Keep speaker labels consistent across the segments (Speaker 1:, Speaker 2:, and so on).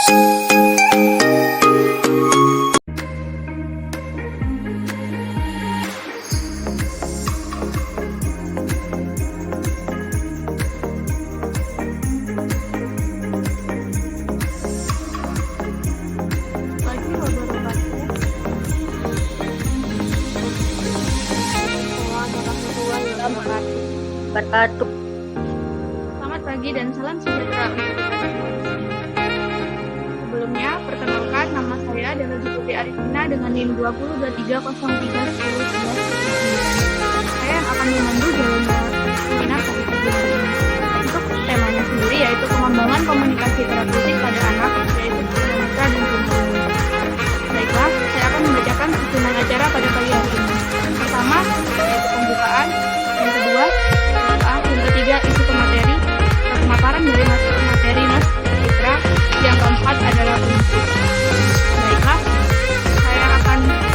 Speaker 1: Wabarakatuh.
Speaker 2: Selamat pagi dan salam sejahtera untuk kita semua. Sebelumnya, perkenalkan nama saya adalah Putri Arifina dengan NIM 2023031011. Saya yang akan memandu jalannya seminar pada pagi hari ini. Untuk temanya sendiri yaitu pengembangan komunikasi terapeutik pada anak, yaitu tunanetra dan tunarungu. Baiklah, saya akan membacakan susunan acara pada pagi hari ini. Pertama, yaitu pembukaan. Yang kedua, yang ketiga, isi pemateri, pemaparan dari materi Nas Citra. Yang keempat adalah penutup.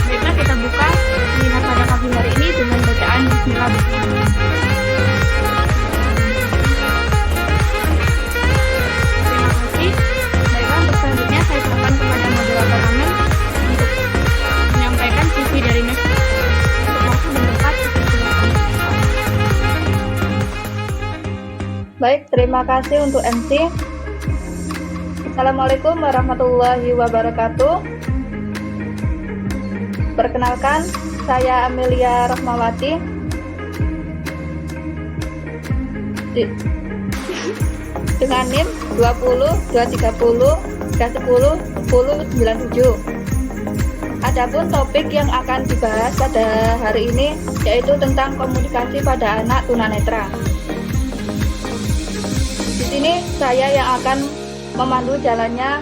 Speaker 2: Baiklah, kita buka seminar pada pagi hari ini dengan bacaan Bismillahirrahmanirrahim. Terima kasih. Baiklah, untuk selanjutnya saya serahkan kepada moderator Amel untuk menyampaikan CV dari Nas. Untuk waktu dan tempat, silakan.
Speaker 1: Baik, terima kasih untuk MC. Assalamualaikum warahmatullahi wabarakatuh. Perkenalkan, saya Amelia Rahmawati. Dengan NIM 20-230-310-1097. Adapun topik yang akan dibahas pada hari ini yaitu tentang komunikasi pada anak tunanetra. Di sini saya yang akan memandu jalannya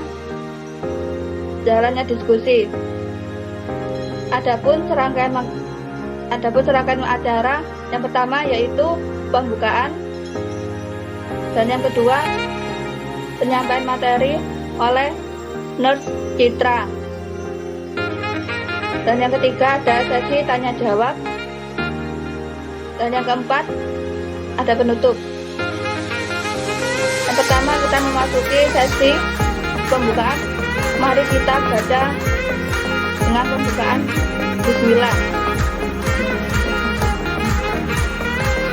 Speaker 1: diskusi. Adapun serangkaian acara yang pertama yaitu pembukaan, dan yang kedua penyampaian materi oleh Nurse Citra, dan yang ketiga ada sesi tanya jawab, dan yang keempat ada penutup. Yang pertama kita memasuki sesi pembukaan. Mari kita baca dengan pembukaan Bismillah.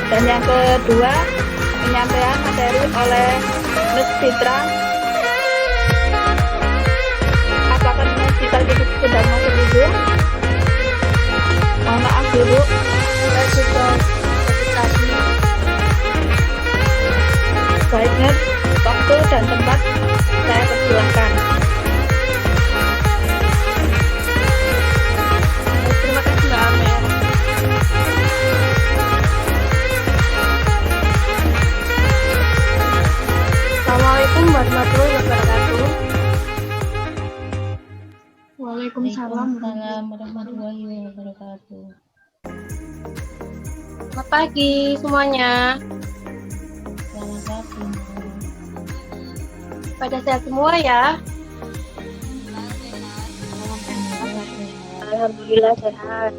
Speaker 1: Dan yang kedua penyampaian materi oleh Nurse Citra. Apakah Nurse Citra itu sedang mau berujung? Mohon maaf dulu, saya juga tadi. Baik Nurse, waktu dan tempat saya persilahkan.
Speaker 2: Terima kasih Mbak Amel. Assalamualaikum warahmatullahi wabarakatuh. Waalaikumsalam
Speaker 3: warahmatullahi wabarakatuh.
Speaker 2: Selamat pagi semuanya.
Speaker 3: Selamat pagi.
Speaker 2: Pada sehat semua ya.
Speaker 1: Alhamdulillah sehat.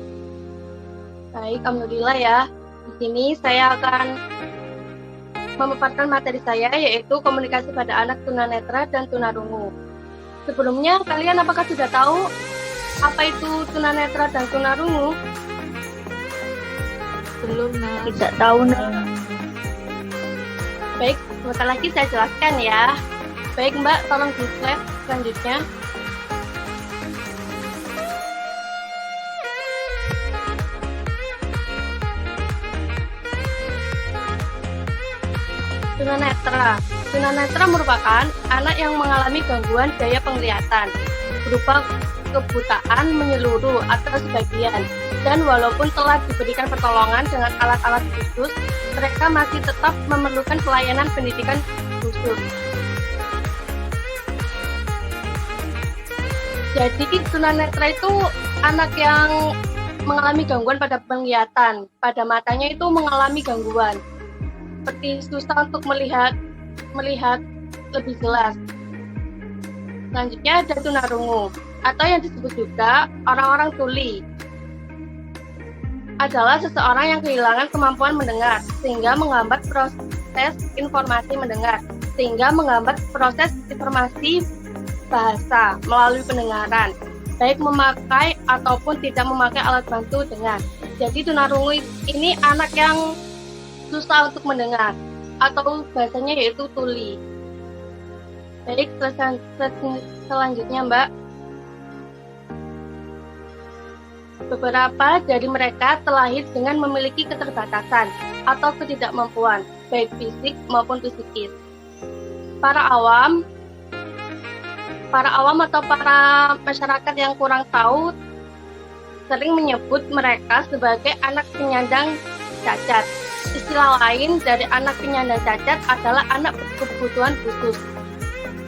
Speaker 2: Baik, alhamdulillah ya. Di sini saya akan memaparkan materi saya yaitu komunikasi pada anak tunanetra dan tunarungu. Sebelumnya kalian apakah sudah tahu apa itu tunanetra dan tunarungu?
Speaker 1: Belum, Nak. Tidak tahu, Nak.
Speaker 2: Baik, sebentar lagi saya jelaskan ya. Baik Mbak, tolong di slide selanjutnya. Tunanetra merupakan anak yang mengalami gangguan daya penglihatan berupa kebutaan menyeluruh atau sebagian, dan walaupun telah diberikan pertolongan dengan alat-alat khusus, mereka masih tetap memerlukan pelayanan pendidikan khusus. Jadi tunanetra itu anak yang mengalami gangguan pada penglihatan, pada matanya itu mengalami gangguan, seperti susah untuk melihat lebih jelas. Selanjutnya ada tunarungu, atau yang disebut juga orang-orang tuli. Adalah seseorang yang kehilangan kemampuan mendengar, sehingga menghambat proses informasi mendengar, sehingga menghambat proses informasi bahasa melalui pendengaran, baik memakai ataupun tidak memakai alat bantu dengar. Jadi tunarungu ini anak yang susah untuk mendengar, atau bahasanya yaitu tuli. Baik, selanjutnya Mbak. Beberapa dari mereka terlahir dengan memiliki keterbatasan atau ketidakmampuan, baik fisik maupun psikis. Para awam atau para masyarakat yang kurang tahu sering menyebut mereka sebagai anak penyandang cacat. Istilah lain dari anak penyandang cacat adalah anak berkebutuhan khusus.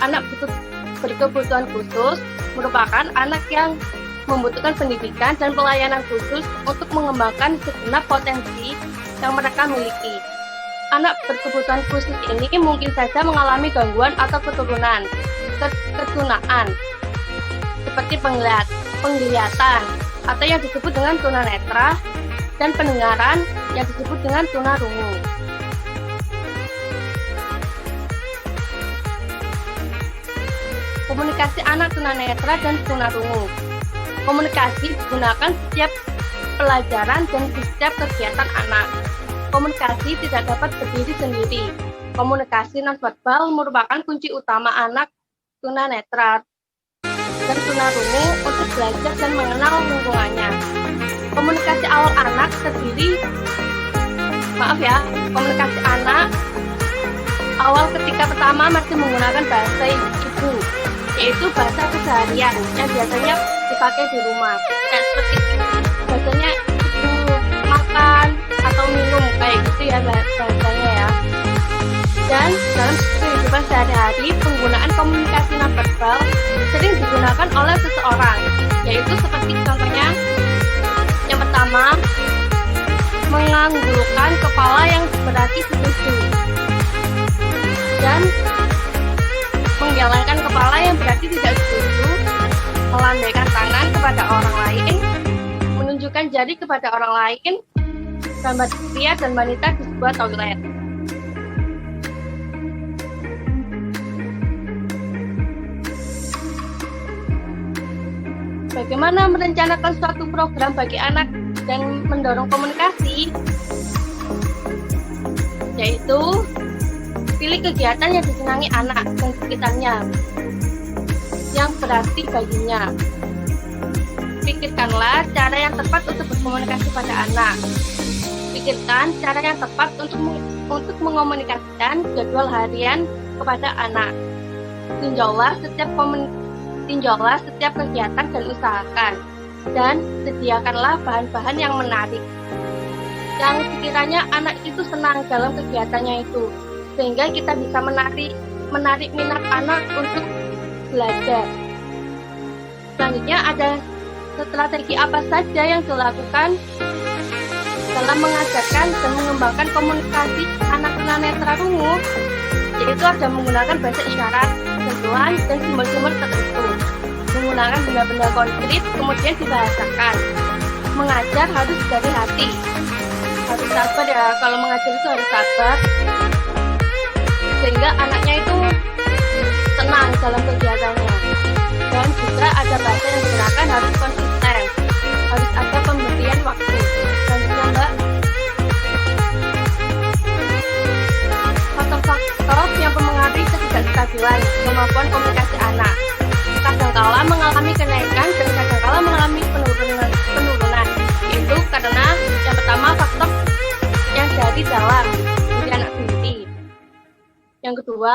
Speaker 2: Anak berkebutuhan khusus merupakan anak yang membutuhkan pendidikan dan pelayanan khusus untuk mengembangkan segenap potensi yang mereka miliki. Anak berkebutuhan khusus ini mungkin saja mengalami gangguan atau ketunaan, seperti penglihatan, atau yang disebut dengan tunanetra, dan pendengaran yang disebut dengan tunarungu. Komunikasi anak tunanetra dan tunarungu. Komunikasi digunakan setiap pelajaran dan di setiap kegiatan anak. Komunikasi tidak dapat berdiri sendiri. Komunikasi nonverbal merupakan kunci utama anak tunanetra dan tunarungu untuk belajar dan mengenal lingkungannya. Komunikasi awal anak komunikasi anak awal ketika pertama masih menggunakan bahasa ibu, yaitu bahasa keseharian yang biasanya dipakai di rumah. Kayak seperti bahasanya ibu makan atau minum, kayak gitu ya bahasanya ya. Dan dalam kehidupan sehari-hari, penggunaan komunikasi nonverbal sering digunakan oleh seseorang, yaitu seperti contohnya yang pertama, menganggulkan kepala yang berarti setuju, dan menggelengkan kepala yang berarti tidak setuju, melandaikan tangan kepada orang lain, menunjukkan jari kepada orang lain, gambar pria dan wanita di sebuah toilet. Bagaimana merencanakan suatu program bagi anak dan mendorong komunikasi? Yaitu, pilih kegiatan yang disenangi anak dan sekitarnya, yang berarti baginya. Pikirkanlah cara yang tepat untuk berkomunikasi pada anak. Pikirkan cara yang tepat untuk mengomunikasikan jadwal harian kepada anak. Tinjaulah setiap kegiatan dan usahakan, dan sediakanlah bahan-bahan yang menarik, yang sekiranya anak itu senang dalam kegiatannya itu, sehingga kita bisa menarik minat anak untuk belajar. Selanjutnya ada strategi apa saja yang dilakukan dalam mengajarkan dan mengembangkan komunikasi anak tunanetra rungu, yaitu ada menggunakan bahasa isyarat, sentuhan, dan simbol-simbol tertentu, menggunakan benda-benda konkret kemudian dibahasakan. Mengajar harus dari hati, harus sabar ya, kalau mengajar itu harus sabar, sehingga anaknya itu tenang dalam kegiatannya. Dan juga ada bahasa yang digunakan harus konsisten, harus ada pemberian waktu. Selanjutnya Mbak, faktor-faktor yang mempengaruhi ketidakstabilan kemampuan komunikasi anak. Kadangkala mengalami kenaikan dan kadangkala mengalami penurunan. Itu karena yang pertama faktor yang dari dalam diri anak sendiri. Yang kedua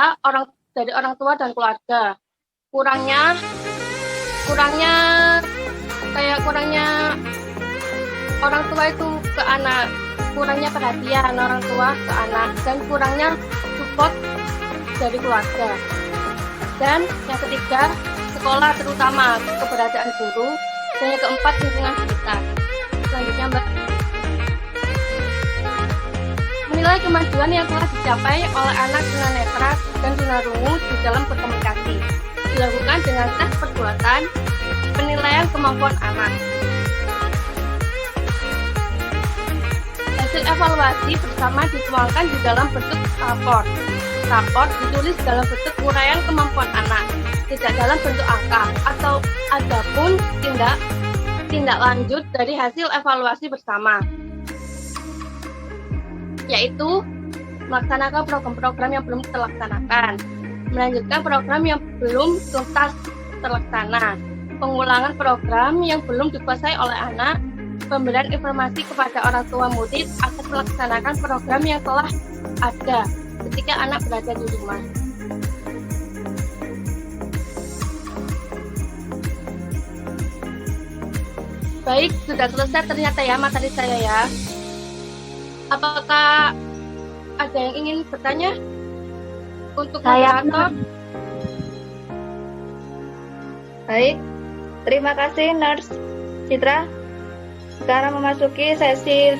Speaker 2: dari orang tua dan keluarga. Kurangnya orang tua itu ke anak, kurangnya perhatian orang tua ke anak, dan kurangnya support dari keluarga. Dan yang ketiga, sekolah terutama keberadaan guru, dan yang keempat lingkungan sekitar. Selanjutnya Mbak, menilai kemajuan yang telah dicapai oleh anak tunanetra dan tunarungu di dalam berkomunikasi dilakukan dengan tes perbuatan penilaian kemampuan anak. Hasil evaluasi bersama dituangkan di dalam bentuk raport. Raport ditulis dalam bentuk uraian kemampuan anak, tidak dalam bentuk angka, atau adapun tindak lanjut dari hasil evaluasi bersama, yaitu melaksanakan program-program yang belum terlaksanakan, melanjutkan program yang belum tuntas terlaksana, pengulangan program yang belum dikuasai oleh anak, pemberian informasi kepada orang tua murid agar melaksanakan program yang telah ada ketika anak berada di rumah. Baik, sudah selesai ternyata ya materi saya ya. Apakah ada yang ingin bertanya untuk moderator?
Speaker 1: Baik, terima kasih Nurse Citra. Sekarang memasuki sesi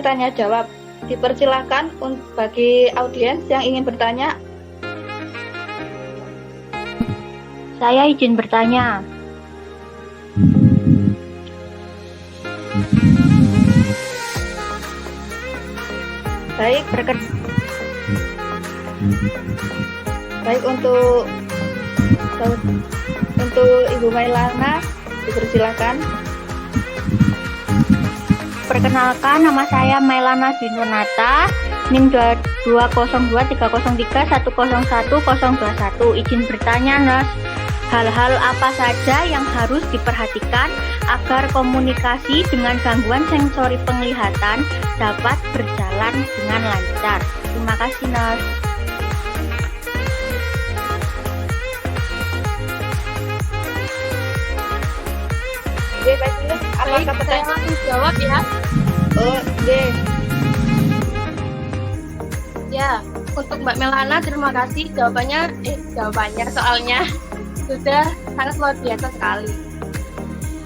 Speaker 1: tanya jawab. Dipersilahkan bagi audiens yang ingin bertanya.
Speaker 4: Saya izin bertanya.
Speaker 1: Baik, untuk Ibu Mailana, dipersilakan.
Speaker 4: Perkenalkan, nama saya Mailana Dinunata, NIM 220230310101. Izin bertanya, Nurse. Hal-hal apa saja yang harus diperhatikan agar komunikasi dengan gangguan sensori penglihatan dapat berjalan dengan lancar? Terima kasih, Nurse.
Speaker 1: Oke, Pak Sinus, apakah
Speaker 2: Baik, saya langsung jawab ya.
Speaker 1: Oke.
Speaker 2: Ya, untuk Mbak Melana terima kasih jawabannya soalnya sudah sangat luar biasa sekali.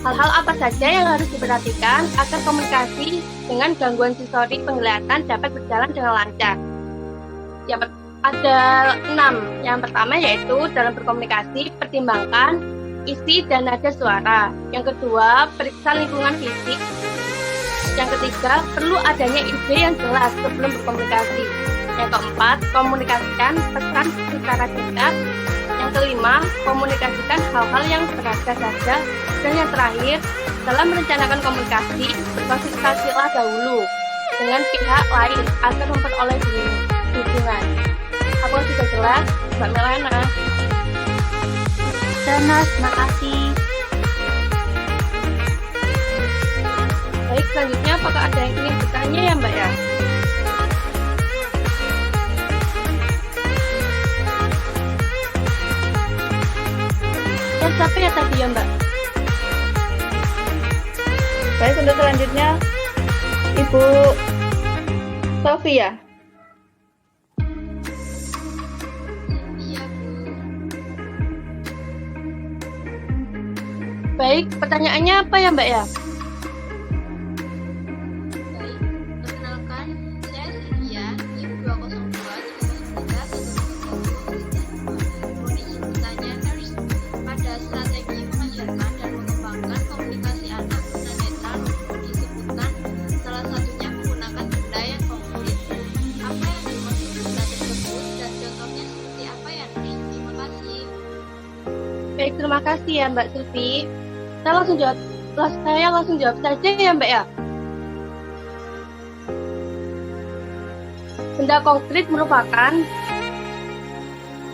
Speaker 2: Hal-hal apa saja yang harus diperhatikan agar komunikasi dengan gangguan sensori penglihatan dapat berjalan dengan lancar? Ya, ada 6. Yang pertama yaitu dalam berkomunikasi pertimbangkan isi dan nada suara. Yang kedua, periksa lingkungan fisik. Yang ketiga, perlu adanya ide yang jelas sebelum berkomunikasi. Yang keempat, komunikasikan pesan secara singkat. Yang kelima, komunikasikan hal-hal yang berharga saja. Dan yang terakhir, dalam merencanakan komunikasi, berkonsultasilah dahulu dengan pihak lain agar memperoleh dukungan. Apakah sudah jelas, Mbak Melana?
Speaker 4: Nurse, terima kasih.
Speaker 2: Baik, selanjutnya apakah ada yang ingin bertanya ya Mbak ya? Dan siapa ya tadi ya Mbak?
Speaker 1: Baik, untuk selanjutnya Ibu Sofia.
Speaker 2: Baik, pertanyaannya apa ya Mbak ya?
Speaker 5: Baik, perkenalkan, saya Sylvia, NIM 202303101. Mau izin bertanya, Nurse, pada strategi mengajarkan dan mengembangkan komunikasi anak tunanetra disebutkan salah satunya menggunakan benda yang konkret. Apa yang dimaksud benda tersebut dan contohnya seperti apa ya, Nurse? Terima kasih.
Speaker 2: Baik, terima kasih ya Mbak Sylvi. Saya langsung jawab saja ya Mbak ya. Benda konkret merupakan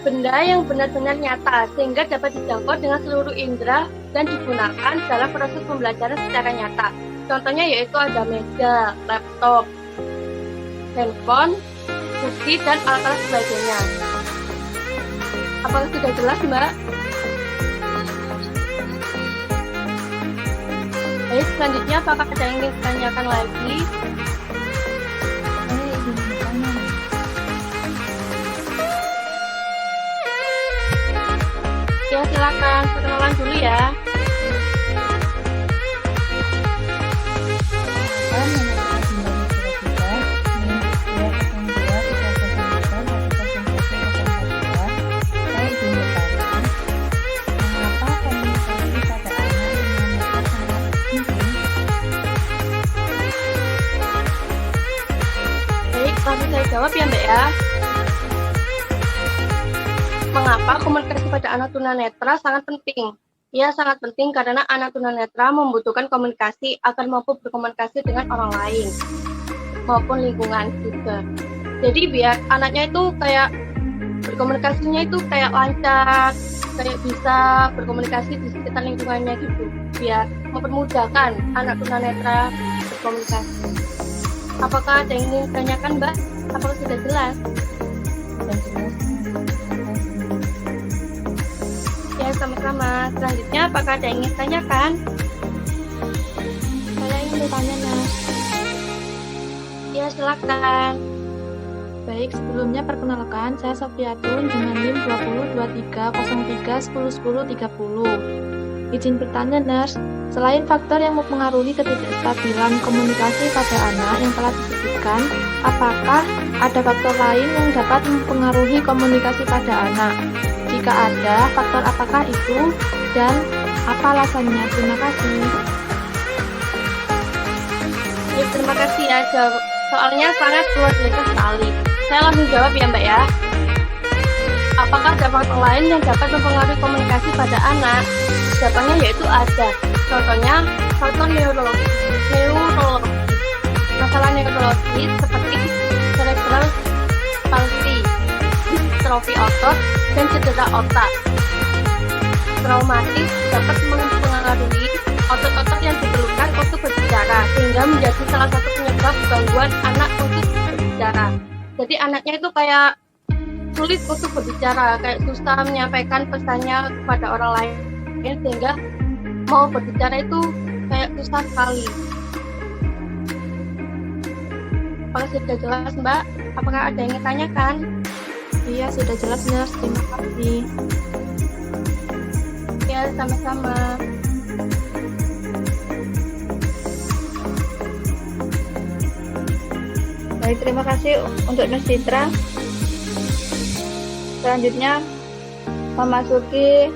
Speaker 2: benda yang benar-benar nyata sehingga dapat dijangkau dengan seluruh indera dan digunakan dalam proses pembelajaran secara nyata. Contohnya yaitu ada meja, laptop, handphone, kursi, dan alat-alat sebagainya. Apakah sudah jelas Mbak? Baik, selanjutnya apakah ada yang ingin ditanyakan lagi?
Speaker 3: Saya izin bertanya.
Speaker 2: Ya, silakan perkenalan dulu ya. Baik, langsung saya jawab ya Mbak ya.
Speaker 6: Mengapa komunikasi pada anak tunanetra sangat penting? Ia sangat penting karena anak tunanetra membutuhkan komunikasi agar mampu berkomunikasi dengan orang lain maupun lingkungan juga. Jadi biar anaknya itu kayak berkomunikasinya itu kayak lancar, kayak bisa berkomunikasi di sekitar lingkungannya gitu, biar mempermudahkan anak tunanetra berkomunikasi. Apakah ada yang ingin ditanyakan, Mbak? Apakah sudah jelas?
Speaker 3: Sudah jelas.
Speaker 6: Ya, sama-sama. Selanjutnya, apakah ada yang ingin ditanyakan?
Speaker 2: Saya ingin bertanya, Nas.
Speaker 6: Ya, silakan.
Speaker 2: Baik, sebelumnya perkenalkan, saya Sofiatun dengan NIM 202303101030. Izin bertanya, Nurse, selain faktor yang mempengaruhi ketidakstabilan komunikasi pada anak yang telah disebutkan, apakah ada faktor lain yang dapat mempengaruhi komunikasi pada anak? Jika ada, faktor apakah itu dan apa alasannya? Terima kasih.
Speaker 6: Ya, terima kasih ya, soalnya sangat luar biasa sekali. Saya langsung jawab ya, Mbak ya. Apakah ada faktor lain yang dapat mempengaruhi komunikasi pada anak? Jawabannya yaitu ada. Contohnya, faktor neurologis. Masalah neurologis seperti cerebral palsy, distrofi otot, dan cedera otak. Traumatis dapat mempengaruhi otot-otot yang diperlukan untuk berbicara, sehingga menjadi salah satu penyebab gangguan anak untuk berbicara. Jadi anaknya itu kayak sulit untuk berbicara, kayak susah menyampaikan pesannya kepada orang lain, sehingga mau berbicara itu kayak susah sekali. Apakah sudah jelas, Mbak? Apakah ada yang ingin tanyakan?
Speaker 2: Iya, sudah jelas, Nurse. Terima kasih.
Speaker 6: Ya, sama-sama.
Speaker 1: Baik, terima kasih untuk Nurse Citra. Selanjutnya memasuki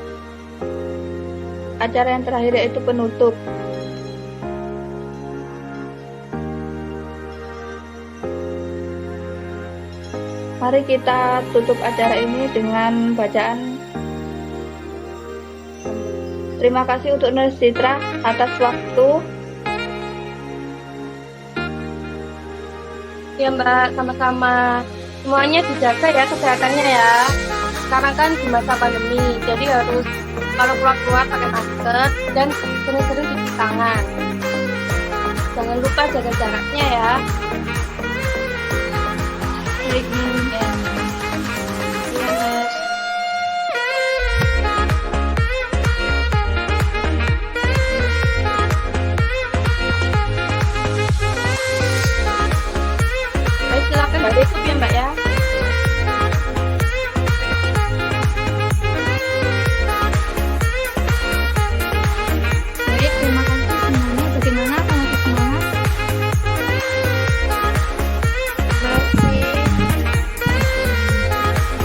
Speaker 1: acara yang terakhir, yaitu penutup. Mari kita tutup acara ini dengan bacaan. Terima kasih untuk Nurse Citra atas waktu.
Speaker 6: Ya, Mbak, sama-sama. Semuanya dijaga ya kesehatannya ya. Sekarang kan di masa pandemi, jadi harus kalau keluar-keluar pakai masker dan sering-sering cuci tangan. Jangan lupa jaga jaraknya ya.
Speaker 2: Baik, Nurse.
Speaker 6: Iya, Nurse. Baik, silakan ditutup ya, Mbak ya.
Speaker 2: Baik, terima kasih semuanya. Bagaimana pengatur semangat?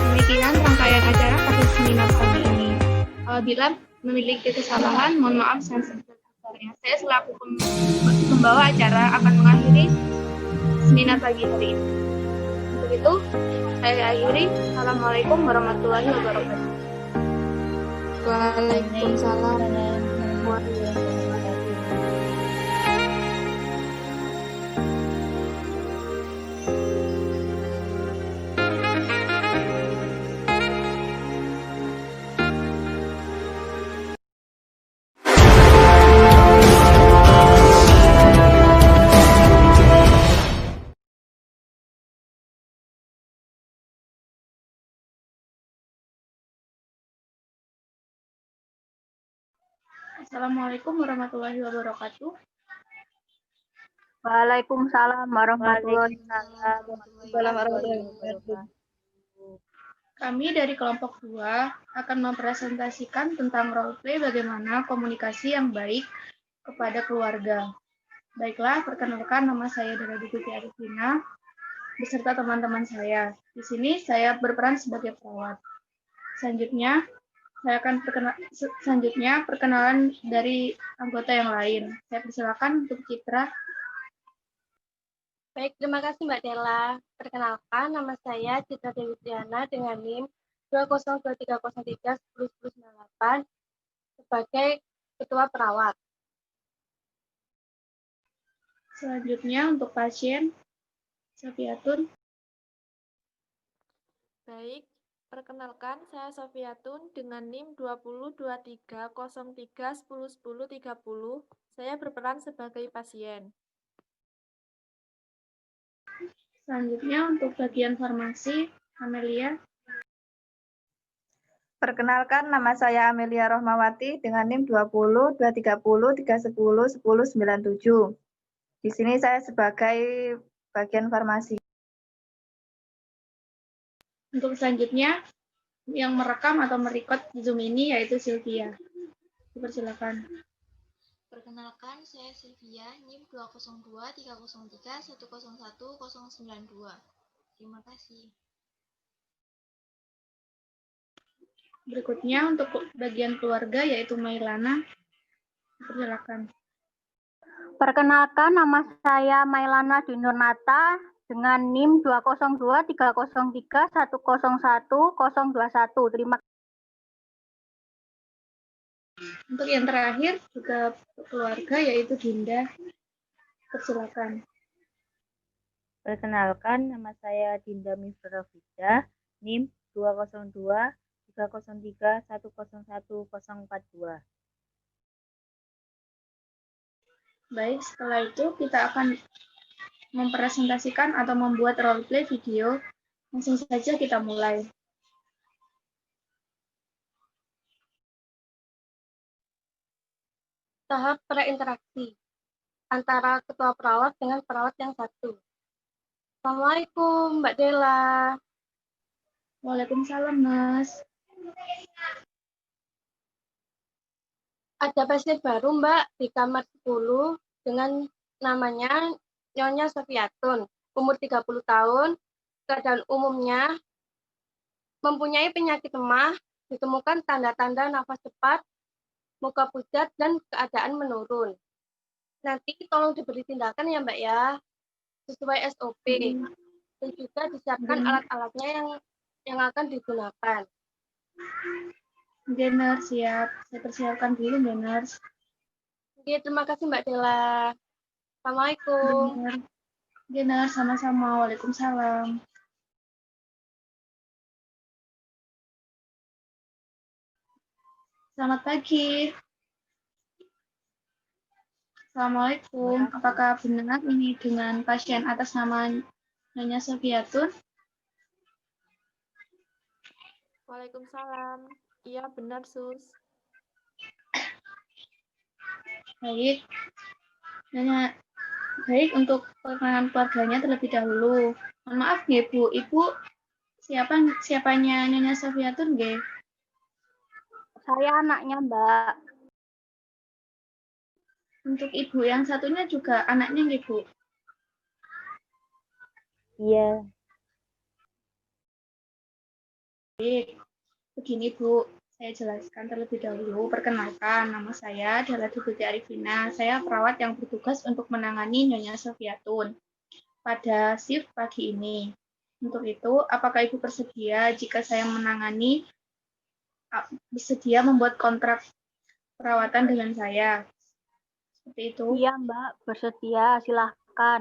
Speaker 2: Demikian rangkaian acara pada seminar pagi ini. Apabila memiliki kesalahan, mohon maaf saya sebesar-besarnya. Saya selaku pembawa acara akan mengakhiri seminar pagi hari ini. Untuk itu, saya akhiri. Assalamualaikum warahmatullahi wabarakatuh. Waalaikumsalam warahmatullahi wabarakatuh. Assalamualaikum warahmatullahi wabarakatuh.
Speaker 4: Waalaikumsalam warahmatullahi
Speaker 1: Wabarakatuh.
Speaker 2: Kami dari kelompok 2 akan mempresentasikan tentang roleplay bagaimana komunikasi yang baik kepada keluarga. Baiklah, perkenalkan nama saya Dara Dukuti Arifina beserta teman-teman saya. Di sini saya berperan sebagai perawat. Selanjutnya, perkenalan dari anggota yang lain. Saya persilakan untuk Citra.
Speaker 6: Baik, terima kasih Mbak Della. Perkenalkan, nama saya Citra Dewi Triana dengan NIM 20230310108 sebagai ketua perawat.
Speaker 2: Selanjutnya untuk pasien Sofiatun.
Speaker 3: Baik, perkenalkan saya Sofiatun dengan NIM 202303101030. Saya berperan sebagai pasien.
Speaker 2: Selanjutnya untuk bagian farmasi Amelia.
Speaker 1: Perkenalkan, nama saya Amelia Rohmawati dengan NIM 20, 230, 310, 10, 1097. Di sini saya sebagai bagian farmasi.
Speaker 2: Untuk selanjutnya yang merekam atau merekod Zoom ini yaitu Sylvia. Dipersilakan.
Speaker 5: Perkenalkan, saya Sylvia, NIM 2023031011092. Terima kasih.
Speaker 2: Berikutnya untuk bagian keluarga yaitu Mailana. Silakan.
Speaker 4: Perkenalkan, nama saya Mailana Dinurnata dengan NIM 2023031011021. Terima kasih.
Speaker 2: Untuk yang terakhir juga keluarga yaitu Dinda. Silakan.
Speaker 7: Perkenalkan, nama saya Dinda Mifrafida, NIM 2023031011042.
Speaker 2: Baik, setelah itu kita akan mempresentasikan atau membuat roleplay video. Langsung saja kita mulai.
Speaker 6: Tahap preinteraksi antara ketua perawat dengan perawat yang satu. Assalamualaikum, Mbak Dela.
Speaker 2: Waalaikumsalam, Mas.
Speaker 6: Ada pasien baru, Mbak, di kamar 10 dengan namanya Nyonya Sofiatun, umur 30 tahun, keadaan umumnya mempunyai penyakit lemah, ditemukan tanda-tanda nafas cepat, muka pucat, dan keadaan menurun. Nanti tolong diberi tindakan ya, Mbak ya, sesuai SOP. Dan juga disiapkan alat-alatnya yang akan digunakan.
Speaker 2: Nurse, siap. Saya persiapkan dulu, Nurse.
Speaker 6: Oke, terima kasih Mbak Dela. Assalamualaikum.
Speaker 2: Nurse, sama-sama. Waalaikumsalam. Selamat pagi. Assalamualaikum. Apakah benar ini dengan pasien atas nama Nyonya Sofiatun?
Speaker 3: Waalaikumsalam. Iya, benar, Sus.
Speaker 2: Baik. Baik, untuk perkenalan keluarganya terlebih dahulu. Mohon maaf, nggih, Bu. Ibu siapanya Nyonya Sofiatun, nggih?
Speaker 4: Saya anaknya, Mbak.
Speaker 2: Untuk ibu yang satunya juga anaknya, nggih, Bu?
Speaker 7: Iya.
Speaker 2: Baik. Begini, Bu. Saya jelaskan terlebih dahulu. Perkenalkan, nama saya adalah Dukuti Arifina. Saya perawat yang bertugas untuk menangani Nyonya Sofiatun pada shift pagi ini. Untuk itu, apakah Ibu bersedia jika saya bersedia membuat kontrak perawatan dengan saya? Seperti itu.
Speaker 4: Iya, Mbak, bersedia. Silahkan.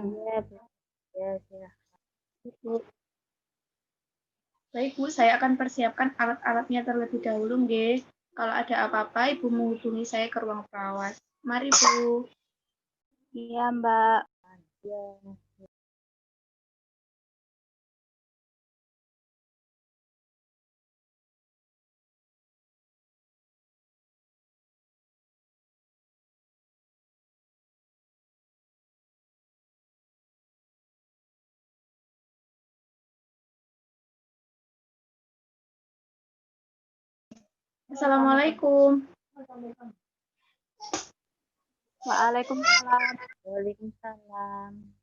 Speaker 7: Ya, silahkan.
Speaker 2: Bu. Baik, Bu, saya akan persiapkan alat-alatnya terlebih dahulu, nggih. Kalau ada apa-apa, Ibu menghubungi saya ke ruang perawat. Mari, Bu.
Speaker 4: Iya, Mbak.
Speaker 7: Ya.
Speaker 2: Assalamualaikum.
Speaker 4: Waalaikumsalam.
Speaker 7: Waalaikumsalam.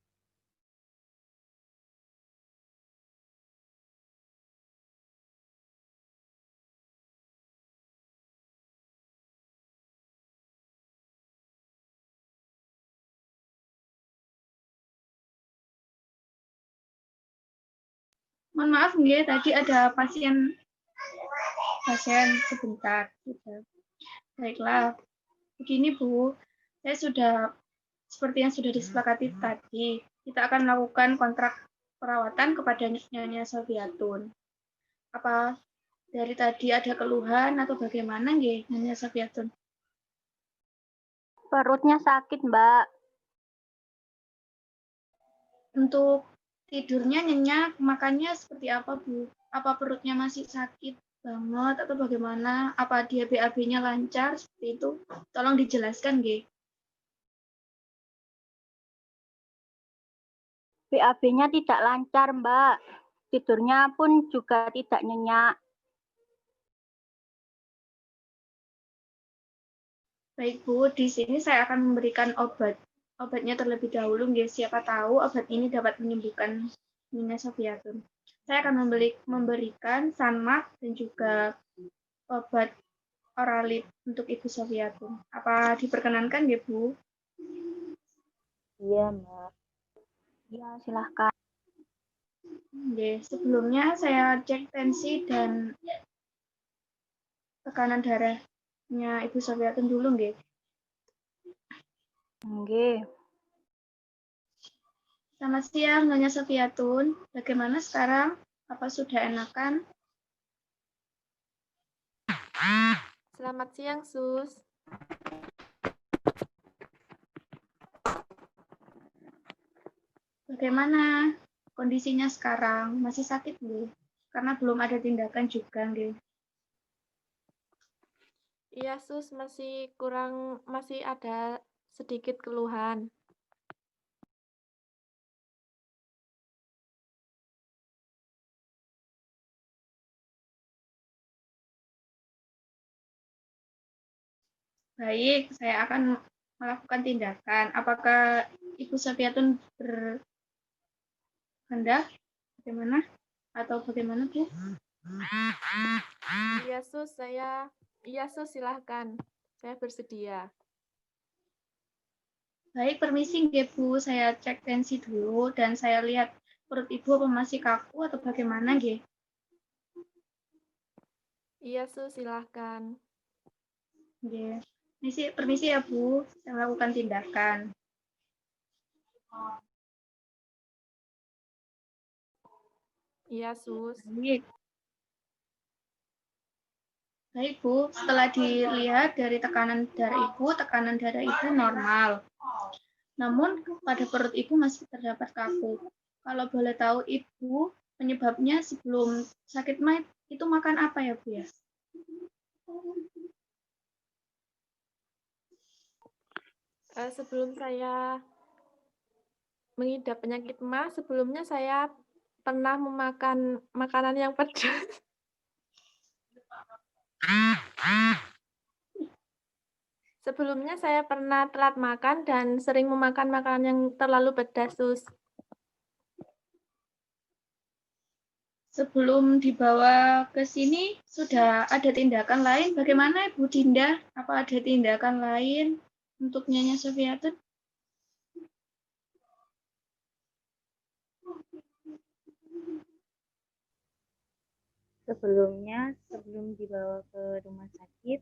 Speaker 2: Mohon maaf, nggih, tadi ada pasien pasien sebentar. Gitu. Baiklah, begini Bu, saya sudah seperti yang sudah disepakati tadi, kita akan melakukan kontrak perawatan kepada Nyonya Sofiatun. Apa dari tadi ada keluhan atau bagaimana nggih, Nyonya Sofiatun?
Speaker 4: Perutnya sakit, Mbak.
Speaker 2: Untuk tidurnya nyenyak, makannya seperti apa, Bu? Apa perutnya masih sakit banget atau bagaimana? Apa dia BAB-nya lancar seperti itu? Tolong dijelaskan, nggih.
Speaker 4: BAB-nya tidak lancar, Mbak. Tidurnya pun juga tidak nyenyak.
Speaker 2: Baik, Bu, di sini saya akan memberikan obatnya terlebih dahulu, nggih. Siapa tahu obat ini dapat menyembuhkan Nyonya Sofiatun. Saya akan memberikan Sanmak dan juga obat Oralip untuk Ibu Sofiatun. Apa diperkenankan ya, Bu?
Speaker 7: Iya, Mbak.
Speaker 4: Ya, silahkan.
Speaker 2: Oke, sebelumnya saya cek tensi dan tekanan darahnya Ibu Sofiatun dulu, nggih.
Speaker 4: Nggih.
Speaker 2: Selamat siang, Nyonya Sofiatun. Bagaimana sekarang? Apa sudah enakan?
Speaker 3: Selamat siang, Sus.
Speaker 2: Bagaimana kondisinya sekarang? Masih sakit, nggih? Karena belum ada tindakan juga, nggih.
Speaker 3: Iya, Sus, masih ada sedikit keluhan.
Speaker 2: Baik, saya akan melakukan tindakan. Apakah Ibu Sofiatun berkehendak? Bagaimana? Atau bagaimana, Bu?
Speaker 3: Iya, Sus, silahkan. Saya bersedia.
Speaker 2: Baik, permisi nggih, Bu. Saya cek tensi dulu dan saya lihat perut Ibu apa masih kaku atau bagaimana, nggih?
Speaker 3: Iya, Sus, silahkan.
Speaker 2: Nggih. Permisi ya, Bu. Saya melakukan tindakan.
Speaker 3: Iya, Sus.
Speaker 2: Baik. Baik, Bu. Setelah dilihat dari tekanan darah Ibu normal. Namun, pada perut Ibu masih terdapat kaku. Kalau boleh tahu Ibu, penyebabnya sebelum sakit mah itu makan apa ya, Bu ya?
Speaker 3: Sebelum saya mengidap penyakit MA, sebelumnya saya pernah memakan makanan yang pedas. Sebelumnya saya pernah telat makan dan sering memakan makanan yang terlalu pedas, Sus.
Speaker 2: Sebelum dibawa ke sini, sudah ada tindakan lain. Bagaimana Ibu Dinda? Apa ada tindakan lain untuk Nyonya Sofiatun?
Speaker 7: Sebelum dibawa ke rumah sakit,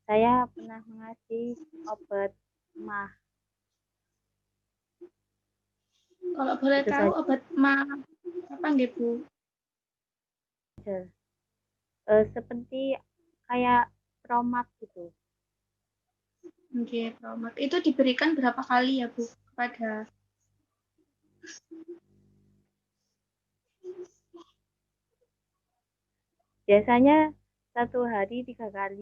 Speaker 7: saya pernah mengasih obat mah.
Speaker 2: Kalau boleh
Speaker 7: Itu
Speaker 2: tahu
Speaker 7: saja.
Speaker 2: obat mah apa nggih, Bu?
Speaker 7: Seperti kayak Promak gitu.
Speaker 2: Nggih, Promak. Itu diberikan berapa kali ya, Bu, kepada
Speaker 7: Biasanya 1 hari 3 kali.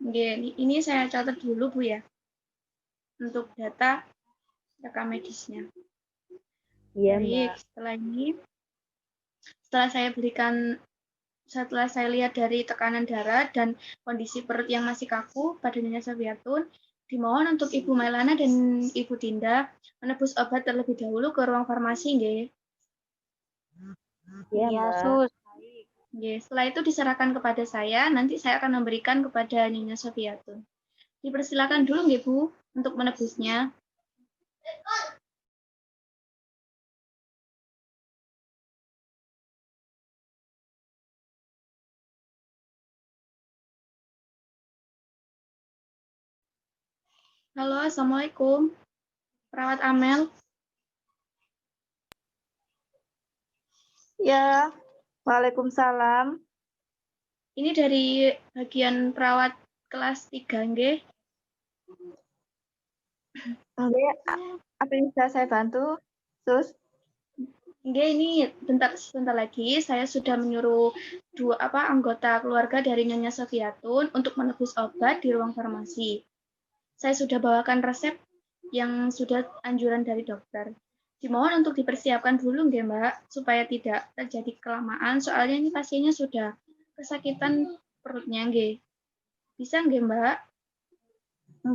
Speaker 2: Nggih, ini saya catat dulu, Bu ya. Untuk data rekam medisnya.
Speaker 7: Iya,
Speaker 2: Baik,
Speaker 7: Mbak.
Speaker 2: setelah saya lihat dari tekanan darah dan kondisi perut yang masih kaku pada Nyonya Sofiatun, dimohon untuk Ibu Mailana dan Ibu Dinda menebus obat terlebih dahulu ke ruang farmasi, nggih.
Speaker 7: Iya,
Speaker 4: Iya,
Speaker 7: Mbak.
Speaker 4: Sus.
Speaker 2: Nggih, setelah itu diserahkan kepada saya, nanti saya akan memberikan kepada Nyonya Sofiatun. Dipersilakan dulu nggih, Bu, untuk menebusnya. Halo, Assalamualaikum. Perawat Amel.
Speaker 1: Ya, Waalaikumsalam.
Speaker 2: Ini dari bagian perawat kelas 3, nggih.
Speaker 1: Oke, apa yang bisa saya bantu, Sus?
Speaker 2: Nggih, ini sebentar lagi saya sudah menyuruh anggota keluarga dari Nyonya Sofiatun untuk menebus obat di ruang farmasi. Saya sudah bawakan resep yang sudah anjuran dari dokter. Dimohon untuk dipersiapkan dulu nggih, Mbak, supaya tidak terjadi kelamaan. Soalnya ini pasiennya sudah kesakitan perutnya nggih. Bisa nggih, Mbak?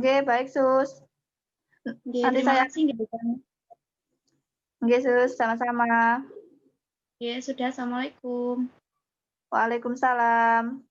Speaker 1: Oke, baik, Sus.
Speaker 2: Nggih,
Speaker 1: Nanti
Speaker 2: terima
Speaker 1: saya,
Speaker 2: kasih nggih.
Speaker 1: oke, Sus, sama-sama.
Speaker 2: Ya, sudah. Assalamualaikum.
Speaker 1: Waalaikumsalam.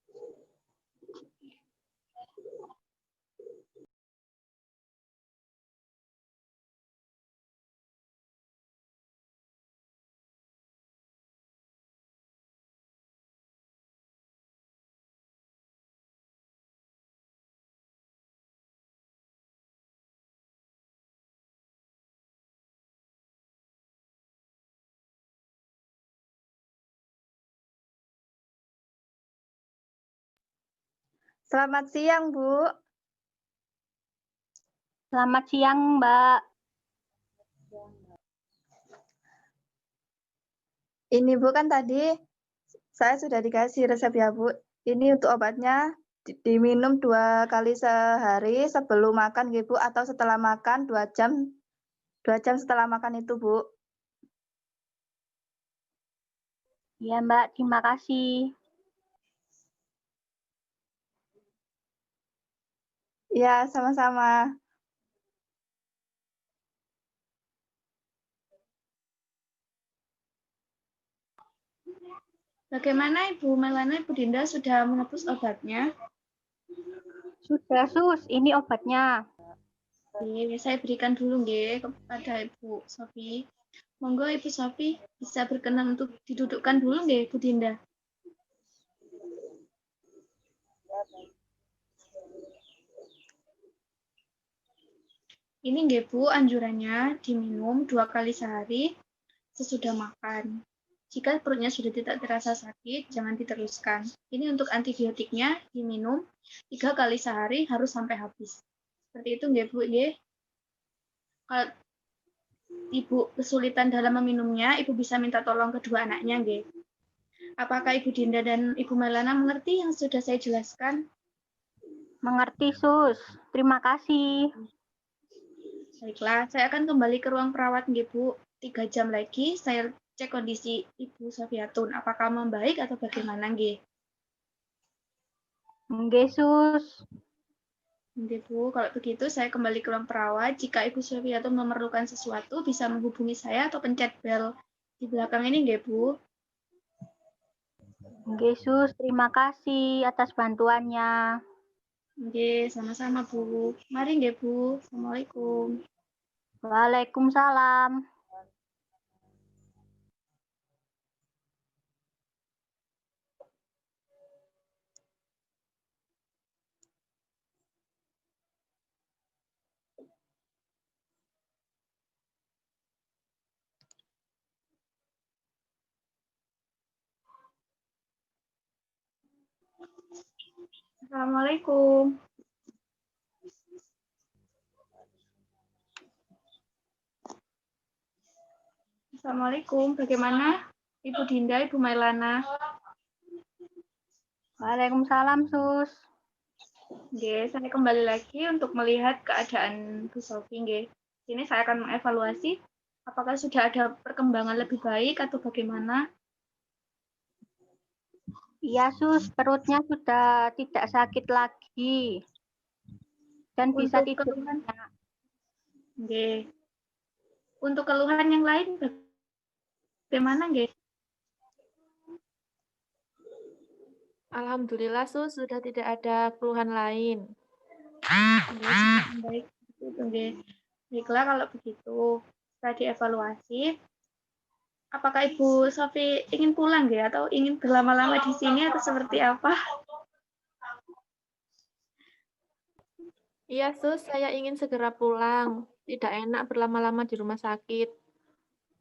Speaker 1: Selamat siang, Bu.
Speaker 4: Selamat siang, Mbak.
Speaker 1: Ini, Bu, kan tadi saya sudah dikasih resep ya, Bu. Ini untuk obatnya diminum 2 kali sehari sebelum makan, Bu, atau setelah makan 2 jam setelah makan itu, Bu.
Speaker 4: Iya, Mbak. Terima kasih.
Speaker 1: Ya, sama-sama.
Speaker 2: Bagaimana Ibu Melana, Ibu Dinda sudah menebus obatnya?
Speaker 4: Sudah, Sus. Ini obatnya.
Speaker 2: Oke, saya berikan dulu nggih kepada Ibu Sofi. Monggo Ibu Sofi bisa berkenan untuk didudukkan dulu nggih, Bu Dinda. Ini nggih Bu, anjurannya diminum 2 kali sehari sesudah makan. Jika perutnya sudah tidak terasa sakit, jangan diteruskan. Ini untuk antibiotiknya diminum 3 kali sehari harus sampai habis. Seperti itu nggih Bu nggih. Kalau Ibu kesulitan dalam meminumnya, Ibu bisa minta tolong kedua anaknya nggih. Apakah Ibu Dinda dan Ibu Melana mengerti yang sudah saya jelaskan?
Speaker 4: Mengerti, Sus. Terima kasih.
Speaker 2: Baiklah, saya akan kembali ke ruang perawat nggih Bu. 3 jam lagi saya cek kondisi Ibu Sofiatun. Apakah membaik atau bagaimana nggih?
Speaker 4: Nggih, Sus.
Speaker 2: Nggih Bu, kalau begitu saya kembali ke ruang perawat. Jika Ibu Sofiatun memerlukan sesuatu, bisa menghubungi saya atau pencet bel di belakang ini nggih Bu.
Speaker 4: Nggih, Sus. Terima kasih atas bantuannya.
Speaker 2: Nggih, sama-sama Bu. Mari nggih Bu. Assalamualaikum.
Speaker 4: Waalaikumsalam.
Speaker 2: Assalamualaikum. Assalamualaikum. Bagaimana Ibu Dinda, Ibu Mailana?
Speaker 4: Waalaikumsalam, Sus.
Speaker 2: Nggih, saya kembali lagi untuk melihat keadaan Bu Sofi nggih. Sini saya akan mengevaluasi apakah sudah ada perkembangan lebih baik atau bagaimana.
Speaker 4: Iya, Sus. Perutnya sudah tidak sakit lagi. Dan bisa
Speaker 2: Untuk
Speaker 4: tidur.
Speaker 2: keluhan, nggih. Untuk keluhan yang lain bagaimana nggih?
Speaker 3: Alhamdulillah, Sus, sudah tidak ada keluhan lain.
Speaker 2: Baik, itu nggih. Baiklah kalau begitu. Setelah dievaluasi, apakah Ibu Sofi ingin pulang nggih atau ingin berlama-lama di sini atau seperti apa?
Speaker 3: Iya, Sus, saya ingin segera pulang. Tidak enak berlama-lama di rumah sakit.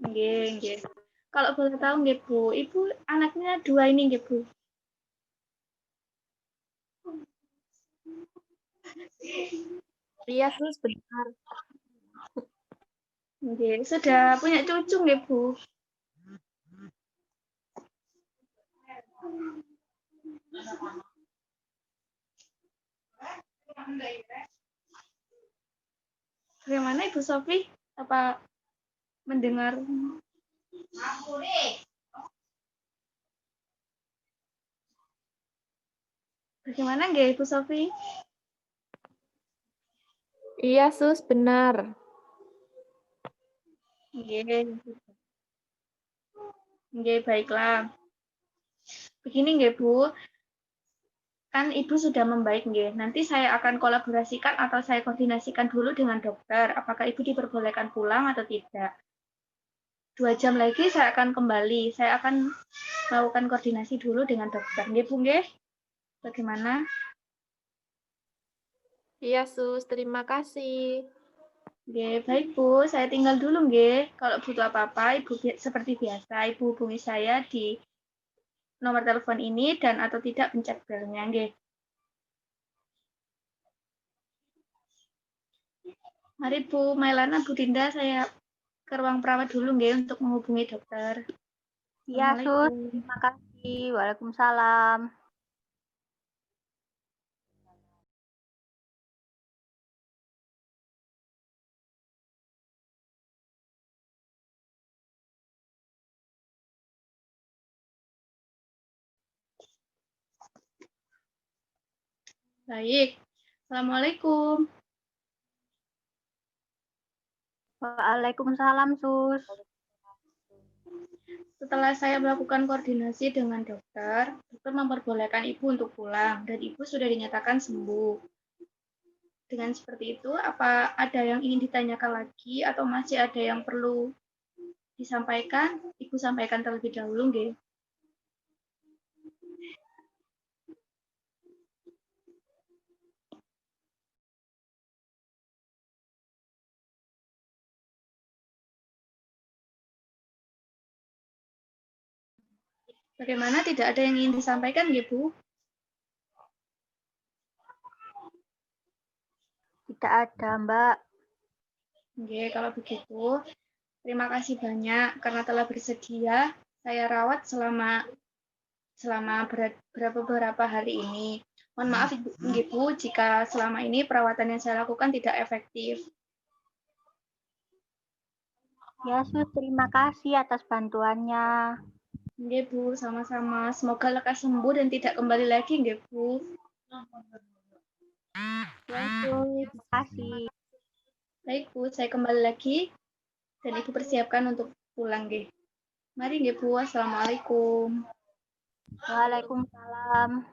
Speaker 2: Nggih, nggih. Kalau boleh tahu nggih, Bu, Ibu anaknya 2 ini nggih, Bu?
Speaker 3: Iya, Sus, benar.
Speaker 2: Nggih, sudah punya cucu nggih, Bu? Bagaimana Ibu Sofi? Apa mendengar? Bagaimana nggih Ibu Sofi?
Speaker 3: Iya, Sus, benar.
Speaker 2: Nggih. Nggih, baiklah. Begini nggih, Bu. Kan Ibu sudah membaik nggih. Nanti saya akan kolaborasikan atau saya koordinasikan dulu dengan dokter. Apakah Ibu diperbolehkan pulang atau tidak? 2 jam lagi saya akan kembali. Saya akan melakukan koordinasi dulu dengan dokter. Nggih, Bu nggih? Bagaimana?
Speaker 3: Iya, Sus, terima kasih.
Speaker 2: Nggih, baik Bu. Saya tinggal dulu nggih. Kalau butuh apa-apa, Ibu seperti biasa, Ibu hubungi saya di nomor telepon ini dan atau tidak pencet belnya nggih. Mari Bu Mailana, Bu Dinda, saya ke ruang perawat dulu nggih untuk menghubungi dokter.
Speaker 4: Iya, Sus. Terima kasih. Waalaikumsalam.
Speaker 2: Baik. Assalamualaikum.
Speaker 4: Waalaikumsalam, Sus.
Speaker 2: Setelah saya melakukan koordinasi dengan dokter, dokter memperbolehkan Ibu untuk pulang dan Ibu sudah dinyatakan sembuh. Dengan seperti itu, apa ada yang ingin ditanyakan lagi atau masih ada yang perlu disampaikan? Ibu sampaikan terlebih dahulu, nggih. Bagaimana, tidak ada yang ingin disampaikan, nggih, Bu?
Speaker 4: Tidak ada, Mbak.
Speaker 2: Oke, kalau begitu, terima kasih banyak karena telah bersedia saya rawat selama beberapa hari ini. Mohon maaf Ibu jika selama ini perawatan yang saya lakukan tidak efektif.
Speaker 4: Ya, Sus, terima kasih atas bantuannya.
Speaker 2: Nggih, Bu, sama-sama. Semoga lekas sembuh dan tidak kembali lagi, nggih, Bu.
Speaker 4: Ya, Sus, terima kasih.
Speaker 2: Baik, Bu, saya kembali lagi dan Ibu persiapkan untuk pulang, nggih. Mari, nggih, Bu. Assalamualaikum.
Speaker 4: Waalaikumsalam.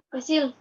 Speaker 2: Basil.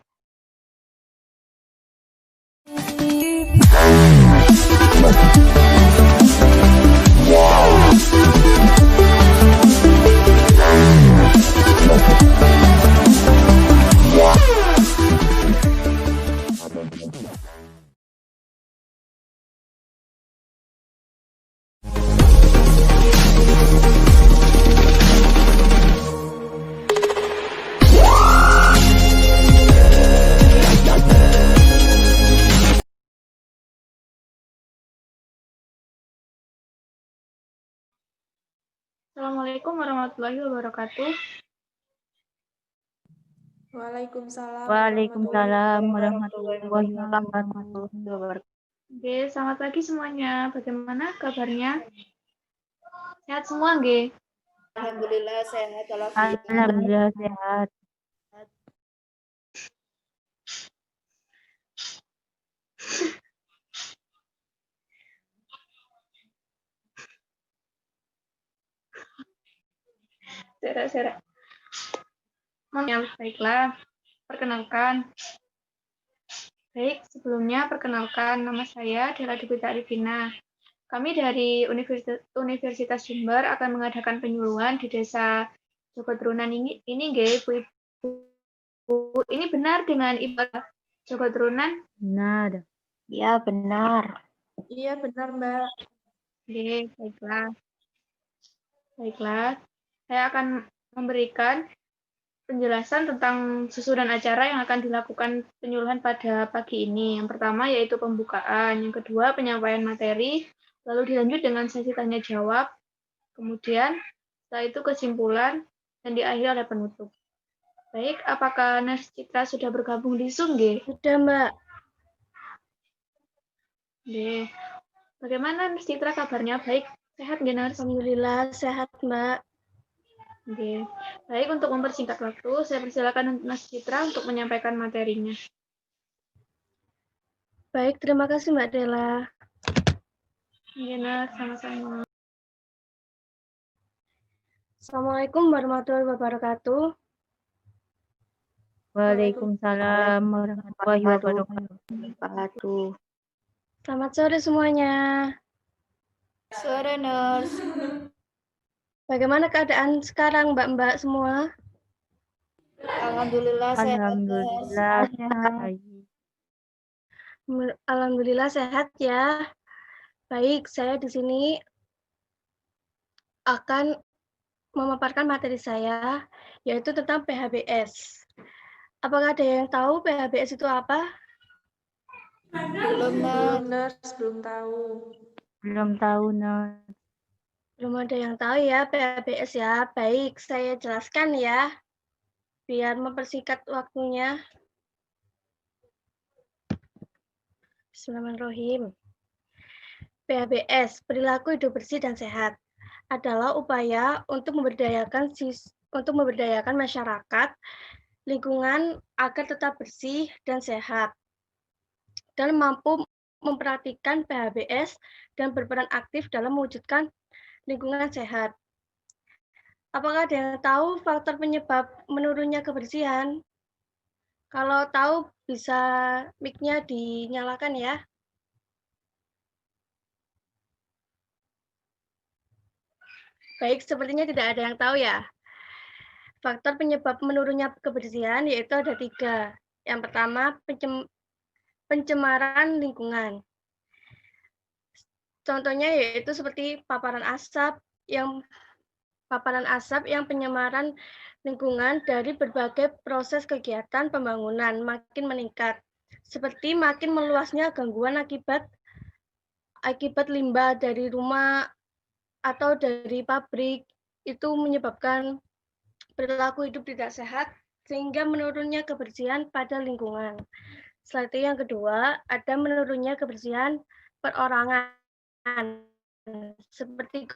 Speaker 2: Assalamualaikum warahmatullahi wabarakatuh.
Speaker 3: Waalaikumsalam.
Speaker 7: Waalaikumsalam warahmatullahi wabarakatuh.
Speaker 2: Oke, selamat pagi semuanya. Bagaimana kabarnya? Sehat semua, nggih?
Speaker 7: Alhamdulillah sehat.
Speaker 4: Alhamdulillah sehat.
Speaker 2: Serak-serak. Baiklah, perkenalkan. Baik, sebelumnya perkenalkan nama saya adalah Debita Arifina. Kami dari Universitas Jember akan mengadakan penyuluhan di Desa Joko Turunan ini nggih, Bu Ibu. Bu. Ini benar dengan ibadah Joko Turunan?
Speaker 7: Benar.
Speaker 4: Ya, benar.
Speaker 3: Iya, benar, Mbak.
Speaker 2: Oke, baiklah. Baiklah, saya akan memberikan penjelasan tentang susunan acara yang akan dilakukan penyuluhan pada pagi ini. Yang pertama yaitu pembukaan, yang kedua penyampaian materi, lalu dilanjut dengan sesi tanya jawab, kemudian setelah itu kesimpulan, dan di akhir ada penutup. Baik, apakah Nurse Citra sudah bergabung di Zoom, G?
Speaker 6: Sudah, Mbak.
Speaker 2: G. Bagaimana Nurse Citra kabarnya? Baik, sehat nggak, Nurse?
Speaker 6: Alhamdulillah sehat, Mbak.
Speaker 2: Oke. Baik, untuk mempersingkat waktu, saya persilakan Nurse Citra untuk menyampaikan materinya.
Speaker 6: Baik, terima kasih Mbak Dela.
Speaker 2: Iya, Nurse, sama-sama.
Speaker 6: Assalamualaikum warahmatullahi wabarakatuh.
Speaker 7: Waalaikumsalam warahmatullahi wabarakatuh.
Speaker 6: Selamat sore semuanya.
Speaker 1: Sore, Nurse.
Speaker 6: Bagaimana keadaan sekarang Mbak-mbak semua?
Speaker 1: Alhamdulillah sehat, Nurse.
Speaker 7: Alhamdulillah sehat.
Speaker 6: Alhamdulillah sehat ya. Baik, saya di sini akan memaparkan materi saya, yaitu tentang PHBS. Apakah ada yang tahu PHBS itu apa?
Speaker 1: Belum,
Speaker 3: Belum,
Speaker 1: Nurse.
Speaker 3: Nurse, belum tahu.
Speaker 7: Belum tahu, Nurse.
Speaker 6: Belum ada yang tahu ya PHBS ya. Baik, saya jelaskan ya, biar mempersingkat waktunya. Bismillahirrahmanirrahim. PHBS, perilaku hidup bersih dan sehat, adalah upaya untuk memberdayakan masyarakat lingkungan agar tetap bersih dan sehat, dan mampu memperhatikan PHBS dan berperan aktif dalam mewujudkan lingkungan sehat. Apakah ada yang tahu faktor penyebab menurunnya kebersihan? Kalau tahu, bisa mic-nya dinyalakan ya. Baik, sepertinya tidak ada yang tahu ya. Faktor penyebab menurunnya kebersihan yaitu ada 3. Yang pertama, pencemaran lingkungan. Contohnya yaitu seperti paparan asap yang penyemaran lingkungan dari berbagai proses kegiatan pembangunan makin meningkat, seperti makin meluasnya gangguan akibat limbah dari rumah atau dari pabrik, itu menyebabkan perilaku hidup tidak sehat sehingga menurunnya kebersihan pada lingkungan. Setelah itu yang kedua, ada menurunnya kebersihan perorangan, seperti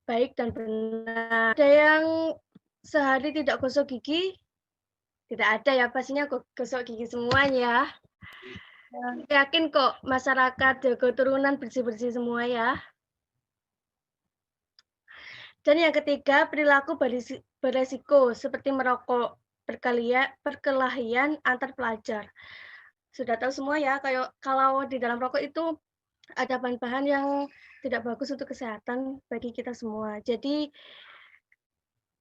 Speaker 6: baik dan benar. Ada yang sehari tidak gosok gigi? Tidak ada ya, pastinya gosok gigi semuanya. Yakin kok masyarakat Joko Turunan bersih-bersih semua ya. Dan yang ketiga, perilaku beresiko seperti merokok, perkelahian antar pelajar. Sudah tahu semua ya, kalau di dalam rokok itu ada bahan-bahan yang tidak bagus untuk kesehatan bagi kita semua. Jadi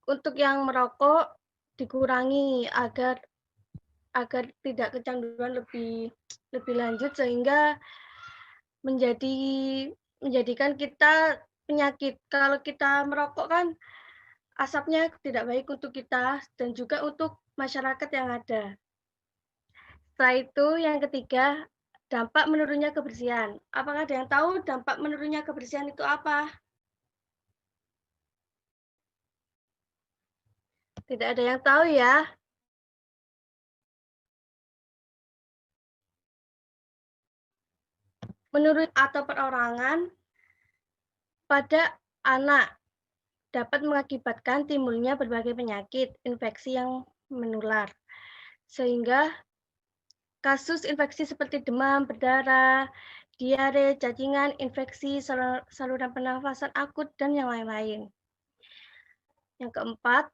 Speaker 6: untuk yang merokok dikurangi agar tidak kecanduan lebih lanjut sehingga menjadikan kita penyakit. Kalau kita merokok kan asapnya tidak baik untuk kita dan juga untuk masyarakat yang ada. Setelah itu yang ketiga, dampak menurunnya kebersihan. Apakah ada yang tahu dampak menurunnya kebersihan itu apa? Tidak ada yang tahu ya. Menurut atau perorangan pada anak dapat mengakibatkan timbulnya berbagai penyakit infeksi yang menular. Sehingga kasus infeksi seperti demam berdarah, diare, cacingan, infeksi saluran pernafasan akut, dan yang lain-lain. Yang keempat,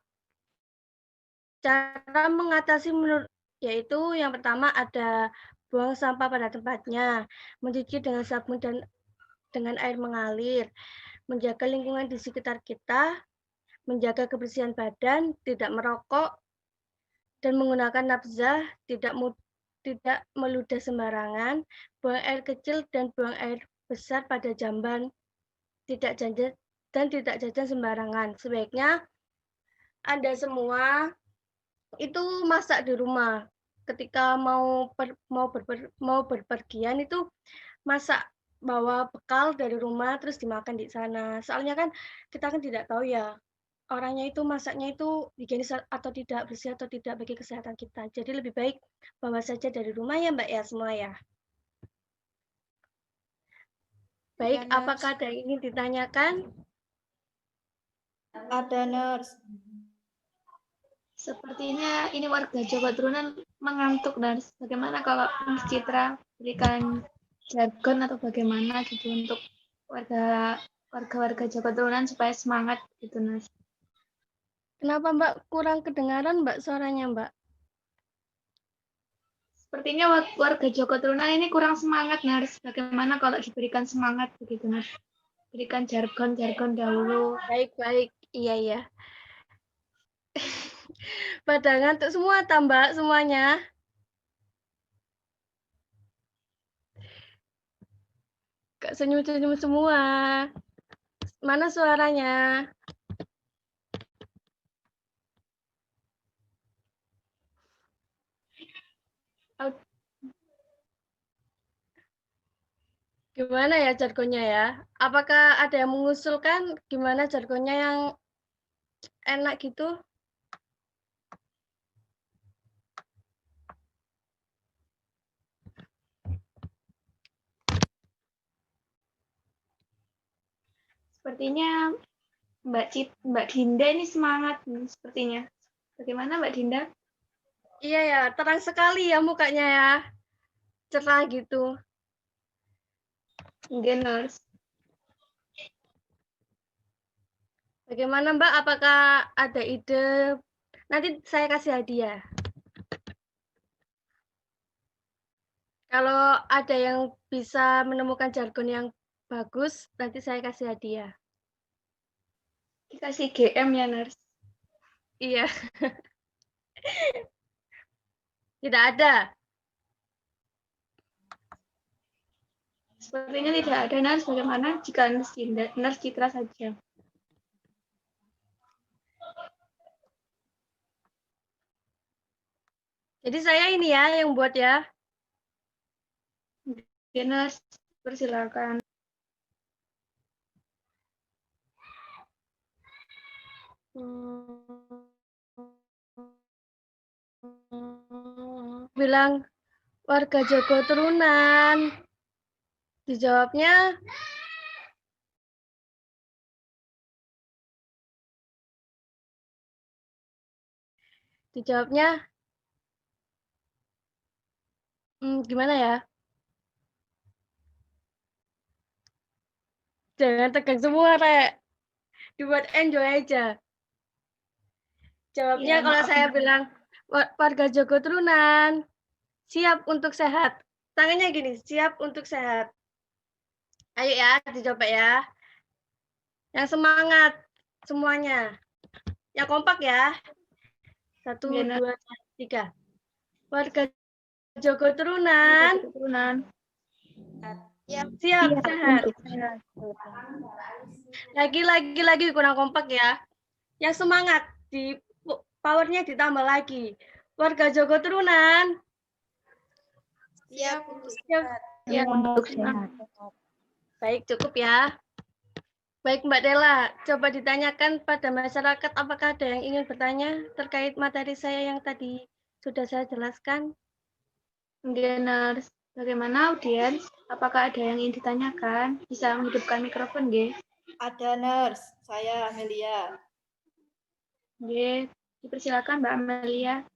Speaker 6: cara mengatasi yaitu yang pertama ada buang sampah pada tempatnya, mencuci dengan sabun dan dengan air mengalir, menjaga lingkungan di sekitar kita, menjaga kebersihan badan, tidak merokok, dan menggunakan nafzah, tidak meludah sembarangan, buang air kecil dan buang air besar pada jamban, tidak jajan sembarangan. Sebaiknya Anda semua itu masak di rumah. Ketika mau berpergian itu masak, bawa bekal dari rumah terus dimakan di sana. Soalnya kan kita kan tidak tahu ya orangnya itu masaknya itu higienis atau tidak, bersih atau tidak bagi kesehatan kita. Jadi lebih baik bawa saja dari rumah ya Mbak ya semua ya. Baik, apakah ada yang ingin ditanyakan?
Speaker 1: Ada, Nurse.
Speaker 3: Sepertinya ini warga Jawa Turunan mengantuk, Nurse. Bagaimana kalau Nurse Citra berikan jargon atau bagaimana gitu untuk warga Jawa Turunan supaya semangat gitu, Nurse.
Speaker 6: Kenapa Mbak kurang kedengaran Mbak suaranya Mbak?
Speaker 3: Sepertinya warga Jawa Turunan ini kurang semangat, Nurse. Bagaimana kalau diberikan semangat begitu, Nurse? Berikan jargon dahulu.
Speaker 6: Baik. Iya. Pada ngantuk semua tambah semuanya. Kak senyum-senyum semua. Mana suaranya? Gimana ya jargonnya ya? Apakah ada yang mengusulkan gimana jargonnya yang enak gitu?
Speaker 3: Sepertinya Mbak Dinda ini semangat sepertinya. Bagaimana Mbak Dinda?
Speaker 6: Iya ya, terang sekali ya mukanya ya. Cerah gitu.
Speaker 3: Enggak, Nurse.
Speaker 6: Bagaimana Mbak? Apakah ada ide? Nanti saya kasih hadiah. Kalau ada yang bisa menemukan jargon yang bagus, nanti saya kasih hadiah.
Speaker 3: Dikasih GM ya, Nurse.
Speaker 6: Iya. Tidak ada.
Speaker 3: Sepertinya tidak ada, Nurse. Bagaimana jika Nurse Citra saja?
Speaker 6: Jadi saya ini ya yang buat ya.
Speaker 3: Ya, Nurse, persilakan.
Speaker 6: Bilang warga Jawa Turunan. Dijawabnya gimana ya? Jangan tegang semua, Rek. Dibuat enjoy aja. Jawabnya
Speaker 3: Ya,
Speaker 6: kalau
Speaker 3: maaf.
Speaker 6: saya bilang warga Jawa Turunan siap untuk sehat. Tangannya gini, siap untuk sehat. Ayo ya, dicoba ya. Yang semangat semuanya. Yang kompak ya. 1, 2, 3. Warga Jawa Turunan. Siap sehat. Lagi kurang kompak ya. Yang semangat di powernya ditambah lagi. Warga Jawa Turunan.
Speaker 1: Siap
Speaker 3: untuk sehat.
Speaker 6: Baik, cukup ya. Baik Mbak Della, coba ditanyakan pada masyarakat apakah ada yang ingin bertanya terkait materi saya yang tadi sudah saya jelaskan.
Speaker 3: Nurse, bagaimana audiens? Apakah ada yang ingin ditanyakan? Bisa menghidupkan mikrofon, G?
Speaker 1: Ada, Nurse. Saya Amelia.
Speaker 3: G, dipersilakan Mbak Amelia.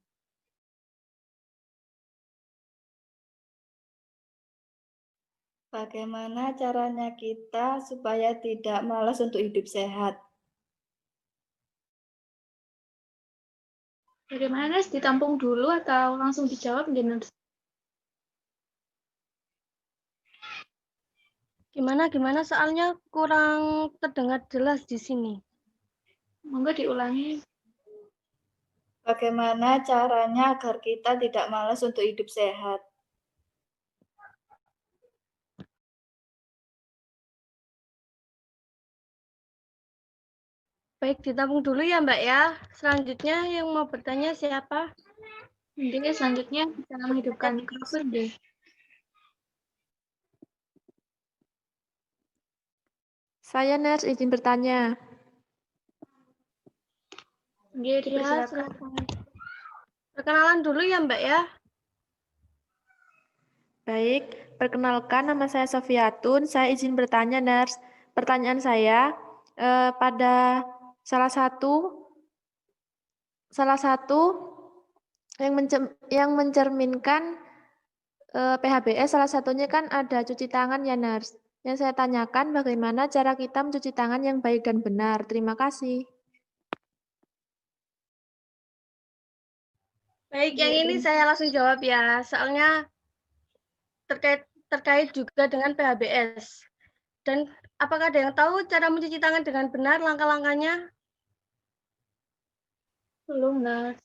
Speaker 1: Bagaimana caranya kita supaya tidak malas untuk hidup sehat?
Speaker 3: Bagaimana, Nurse? Ditampung dulu atau langsung dijawab, Nurse?
Speaker 6: Gimana soalnya kurang terdengar jelas di sini.
Speaker 3: Monggo diulangi.
Speaker 1: Bagaimana caranya agar kita tidak malas untuk hidup sehat?
Speaker 6: Baik, ditampung dulu ya Mbak ya. Selanjutnya yang mau bertanya siapa?
Speaker 3: Intinya selanjutnya cara menghidupkan mikrofon deh.
Speaker 8: Saya Ners izin bertanya.
Speaker 3: Oke,
Speaker 6: Ya,
Speaker 3: dipersilakan.
Speaker 6: silakan. Perkenalan dulu ya Mbak ya.
Speaker 8: Baik, perkenalkan nama saya Sofiatun. Saya izin bertanya, Ners. Pertanyaan saya, pada salah satu yang mencerminkan PHBS, salah satunya kan ada cuci tangan ya, Ners. Yang saya tanyakan bagaimana cara kita mencuci tangan yang baik dan benar. Terima kasih.
Speaker 6: Baik, yang ini saya langsung jawab ya. Soalnya terkait juga dengan PHBS. Dan apakah ada yang tahu cara mencuci tangan dengan benar langkah-langkahnya?
Speaker 3: Belum, Nas.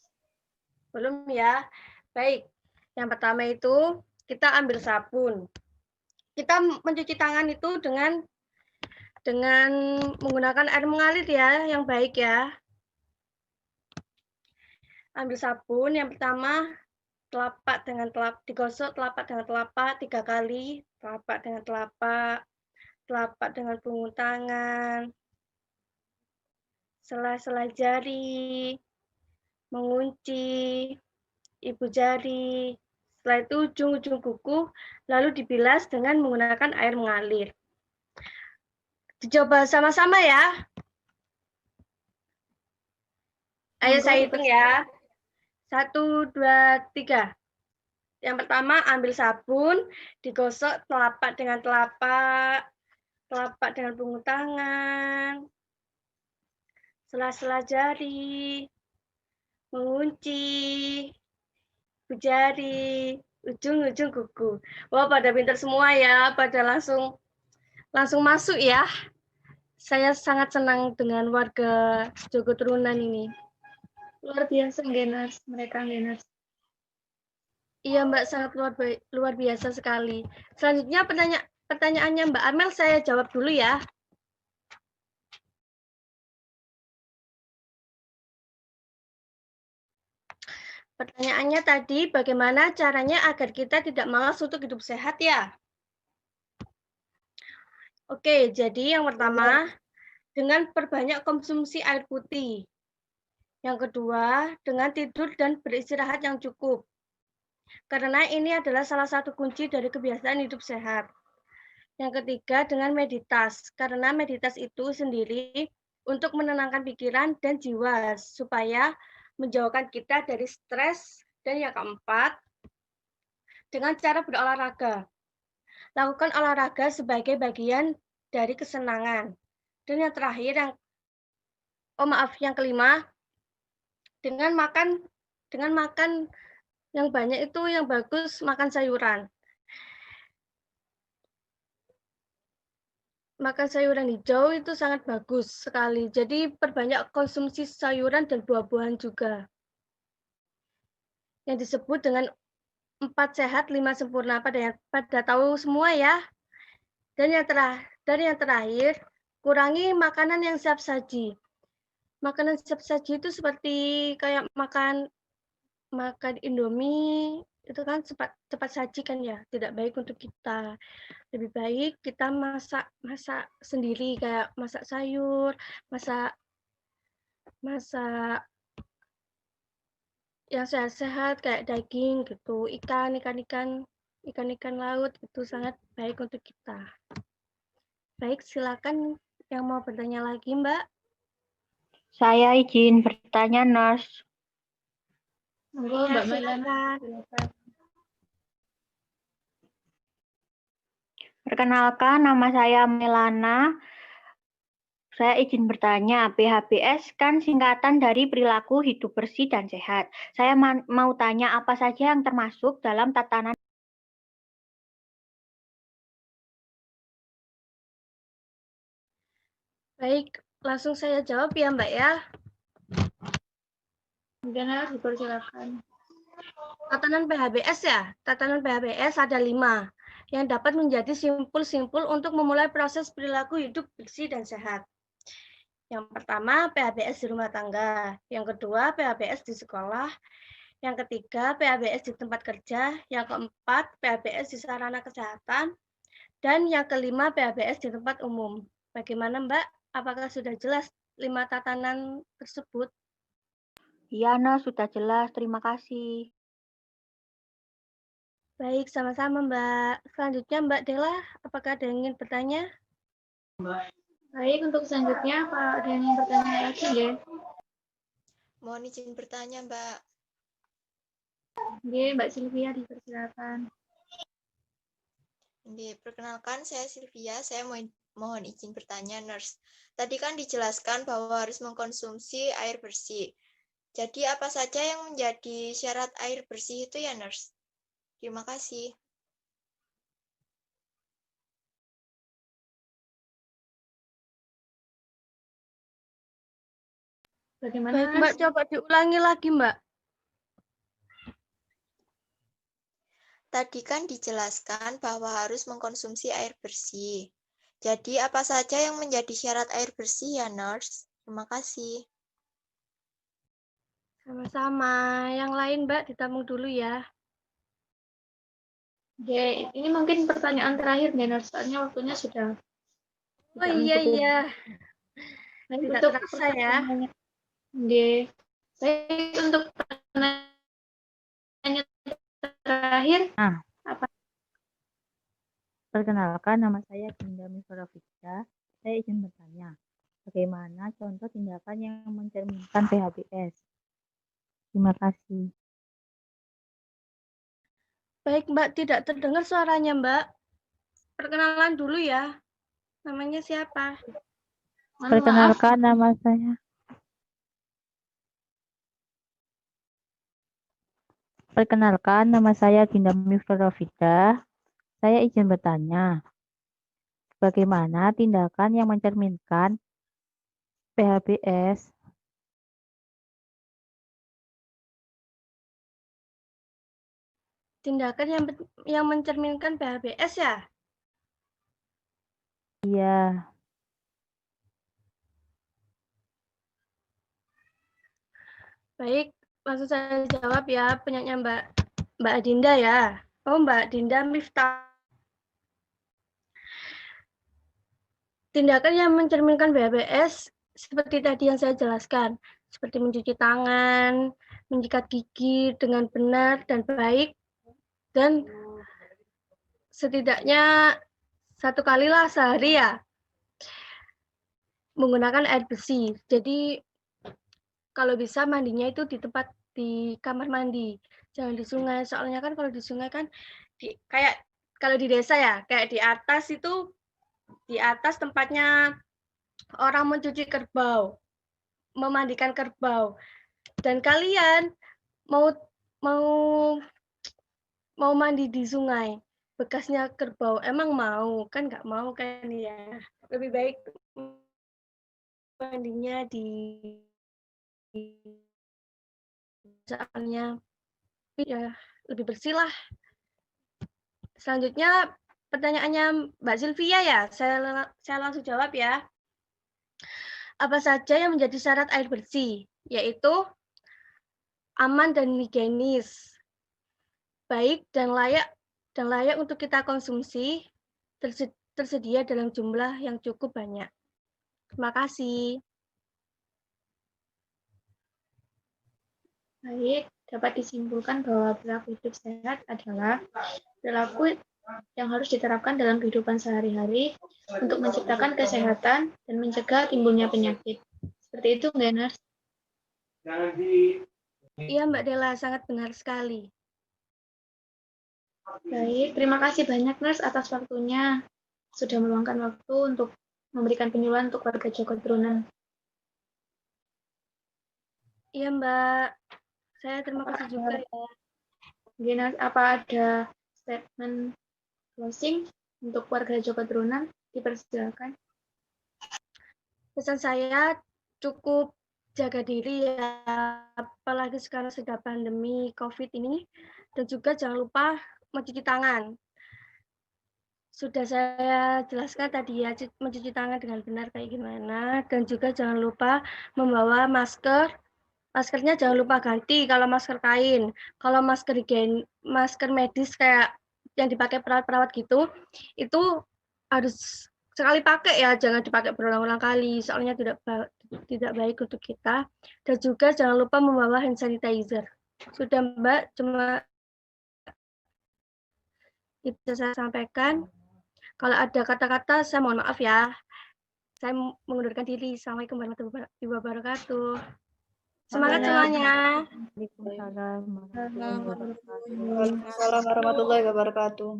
Speaker 6: Belum ya. Baik. Yang pertama itu kita ambil sabun. Kita mencuci tangan itu dengan menggunakan air mengalir ya, yang baik ya. Ambil sabun yang pertama, telapak dengan telapak, digosok telapak dengan telapak 3 kali, telapak dengan telapak dengan punggung tangan, sela-sela jari, mengunci ibu jari, setelah itu ujung-ujung kuku, lalu dibilas dengan menggunakan air mengalir. Dicoba sama-sama ya. Ayo saya hitung ya. 1, 2, 3. Yang pertama ambil sabun, digosok telapak dengan telapak dengan punggung tangan, sela-sela jari, mengunci jari, ujung-ujung kuku. Wah, pada pintar semua ya, pada langsung masuk ya. Saya sangat senang dengan warga Joko Turunan ini.
Speaker 3: Luar biasa, Geners. Mereka Geners.
Speaker 6: Iya Mbak, sangat luar biasa sekali. Selanjutnya pertanyaannya Mbak Amel saya jawab dulu ya. Pertanyaannya tadi, bagaimana caranya agar kita tidak malas untuk hidup sehat ya? Oke, jadi yang pertama, dengan perbanyak konsumsi air putih. Yang kedua, dengan tidur dan beristirahat yang cukup. Karena ini adalah salah satu kunci dari kebiasaan hidup sehat. Yang ketiga, dengan meditas. Karena meditas itu sendiri untuk menenangkan pikiran dan jiwa, supaya menjauhkan kita dari stres. Dan yang keempat, dengan cara berolahraga. Lakukan olahraga sebagai bagian dari kesenangan. Dan yang terakhir, yang kelima, dengan makan yang banyak itu yang bagus, makan sayuran. Makan sayuran hijau itu sangat bagus sekali. Jadi perbanyak konsumsi sayuran dan buah-buahan juga. Yang disebut dengan 4 sehat, 5 sempurna. Pada tahu semua ya. Dan yang terakhir, kurangi makanan yang siap saji. Makanan siap saji itu seperti kayak makan Indomie, itu kan cepat saji kan ya, tidak baik untuk kita. Lebih baik kita masak sendiri, kayak masak sayur, masak yang sehat-sehat kayak daging gitu, ikan laut itu sangat baik untuk kita. Baik, silakan yang mau bertanya lagi, Mbak.
Speaker 4: Saya izin bertanya, Nurse.
Speaker 3: Monggo, Mbak Mailana.
Speaker 4: Perkenalkan, nama saya Melana. Saya izin bertanya, PHBS kan singkatan dari perilaku hidup bersih dan sehat. Saya mau tanya apa saja yang termasuk dalam tatanan.
Speaker 6: Baik, Langsung saya jawab ya Mbak ya.
Speaker 3: Mungkin harus dipersilakan.
Speaker 6: Tatanan PHBS ya. Tatanan PHBS ada 5 yang dapat menjadi simpul-simpul untuk memulai proses perilaku hidup bersih dan sehat. Yang pertama, PHBS di rumah tangga. Yang kedua, PHBS di sekolah. Yang ketiga, PHBS di tempat kerja. Yang keempat, PHBS di sarana kesehatan. Dan yang kelima, PHBS di tempat umum. Bagaimana Mbak? Apakah sudah jelas 5 tatanan tersebut?
Speaker 4: Iya, Nurse, sudah jelas. Terima kasih.
Speaker 6: Baik, sama-sama Mbak. Selanjutnya Mbak Dela, apakah ada yang ingin bertanya?
Speaker 3: Baik, untuk selanjutnya Pak ada yang ingin bertanya lagi ya?
Speaker 5: Mohon izin bertanya, Mbak.
Speaker 3: Oke, Mbak Sylvia dipersilakan.
Speaker 5: Perkenalkan, saya Sylvia. Saya mohon izin bertanya, Nurse. Tadi kan dijelaskan bahwa harus mengkonsumsi air bersih. Jadi apa saja yang menjadi syarat air bersih itu ya, Nurse? Terima kasih.
Speaker 3: Bagaimana?
Speaker 6: Baik Mbak, coba diulangi lagi Mbak.
Speaker 5: Tadi kan dijelaskan bahwa harus mengkonsumsi air bersih. Jadi apa saja yang menjadi syarat air bersih ya, Nurse? Terima kasih.
Speaker 6: Sama-sama. Yang lain Mbak, ditampung dulu ya.
Speaker 3: Oke, ini mungkin pertanyaan terakhir nih, Nurse. Soalnya waktunya sudah
Speaker 6: Oh iya.
Speaker 3: Baik,
Speaker 6: Tidak
Speaker 3: untuk
Speaker 6: terasa ya.
Speaker 3: Oke. Baik, untuk pertanyaan terakhir,
Speaker 7: Perkenalkan, nama saya Dinda Misrafida. Saya izin bertanya, bagaimana contoh tindakan yang mencerminkan PHBS? Terima kasih.
Speaker 6: Baik Mbak, tidak terdengar suaranya Mbak. Perkenalan dulu ya. Namanya siapa?
Speaker 3: mohon
Speaker 7: Perkenalkan, nama saya. Perkenalkan, nama saya Dinda Misrafida. Saya izin bertanya, bagaimana tindakan yang mencerminkan PHBS?
Speaker 6: Tindakan yang mencerminkan PHBS ya?
Speaker 7: Iya.
Speaker 6: Baik, langsung saya jawab ya penyanyi Mbak Dinda ya. Oh Mbak Dinda Miftah. Tindakan yang mencerminkan PHBS seperti tadi yang saya jelaskan, seperti mencuci tangan, menyikat gigi dengan benar dan baik, dan setidaknya 1 kalilah sehari ya, menggunakan air bersih. Jadi kalau bisa mandinya itu di kamar mandi, jangan di sungai. Soalnya kan kalau di sungai kan kayak kalau di desa ya, kayak di atas tempatnya orang mencuci kerbau, memandikan kerbau. Dan kalian mau mandi di sungai, bekasnya kerbau, emang mau? Kan nggak mau kan ya. Lebih baik mandinya soalnya ya lebih bersih lah. Selanjutnya pertanyaannya Mbak Sylvia ya, saya langsung jawab ya. Apa saja yang menjadi syarat air bersih? Yaitu aman dan higienis, baik dan layak untuk kita konsumsi, tersedia dalam jumlah yang cukup banyak. Terima kasih.
Speaker 3: Baik, dapat disimpulkan bahwa perilaku hidup sehat adalah perilaku yang harus diterapkan dalam kehidupan sehari-hari untuk menciptakan kesehatan dan mencegah timbulnya penyakit. Seperti itu, nggak, Nurse?
Speaker 6: Iya, Mbak Dela, sangat benar sekali.
Speaker 3: Baik, terima kasih banyak, Nurse, atas waktunya. Sudah meluangkan waktu untuk memberikan penyuluhan untuk warga Joko Trunan.
Speaker 6: Iya, Mbak. Saya terima kasih juga ya.
Speaker 3: Gina, apa ada statement closing untuk warga Joko Trunan? Dipersilakan.
Speaker 6: Pesan saya cukup jaga diri ya, apalagi sekarang sudah pandemi COVID ini, dan juga jangan lupa mencuci tangan. Sudah saya jelaskan tadi ya, mencuci tangan dengan benar kayak gimana, dan juga jangan lupa membawa masker. Maskernya jangan lupa ganti kalau masker kain. Kalau masker medis kayak yang dipakai perawat-perawat gitu, itu harus sekali pakai ya, jangan dipakai berulang-ulang kali, soalnya tidak baik untuk kita. Dan juga jangan lupa membawa hand sanitizer. Sudah Mbak, cuma itu saya sampaikan. Kalau ada kata-kata, saya mohon maaf ya. Saya mengundurkan diri. Assalamualaikum warahmatullahi wabarakatuh. Semangat semuanya.
Speaker 7: Waalaikumsalam warahmatullahi wabarakatuh.
Speaker 1: Waalaikumsalam warahmatullahi wabarakatuh.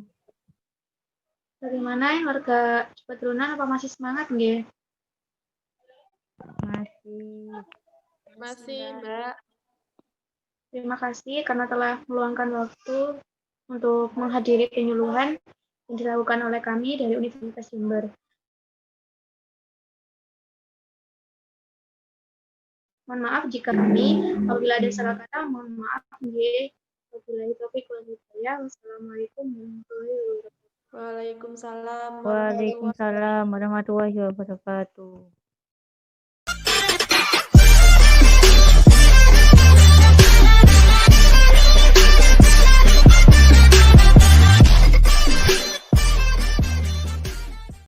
Speaker 3: Bagaimana warga Cepetrunan, apa masih semangat nggih?
Speaker 7: Masih.
Speaker 3: Mbak. Terima kasih karena telah meluangkan waktu untuk menghadiri penyuluhan yang dilakukan oleh kami dari Universitas Jember. Mohon maaf jika apabila ada salah kata, mohon maaf nggih. Wabillahi taufiq wal hidayah. Wassalamualaikum warahmatullahi wabarakatuh.
Speaker 8: Waalaikumsalam
Speaker 7: Waalaikumsalam warahmatullahi wabarakatuh.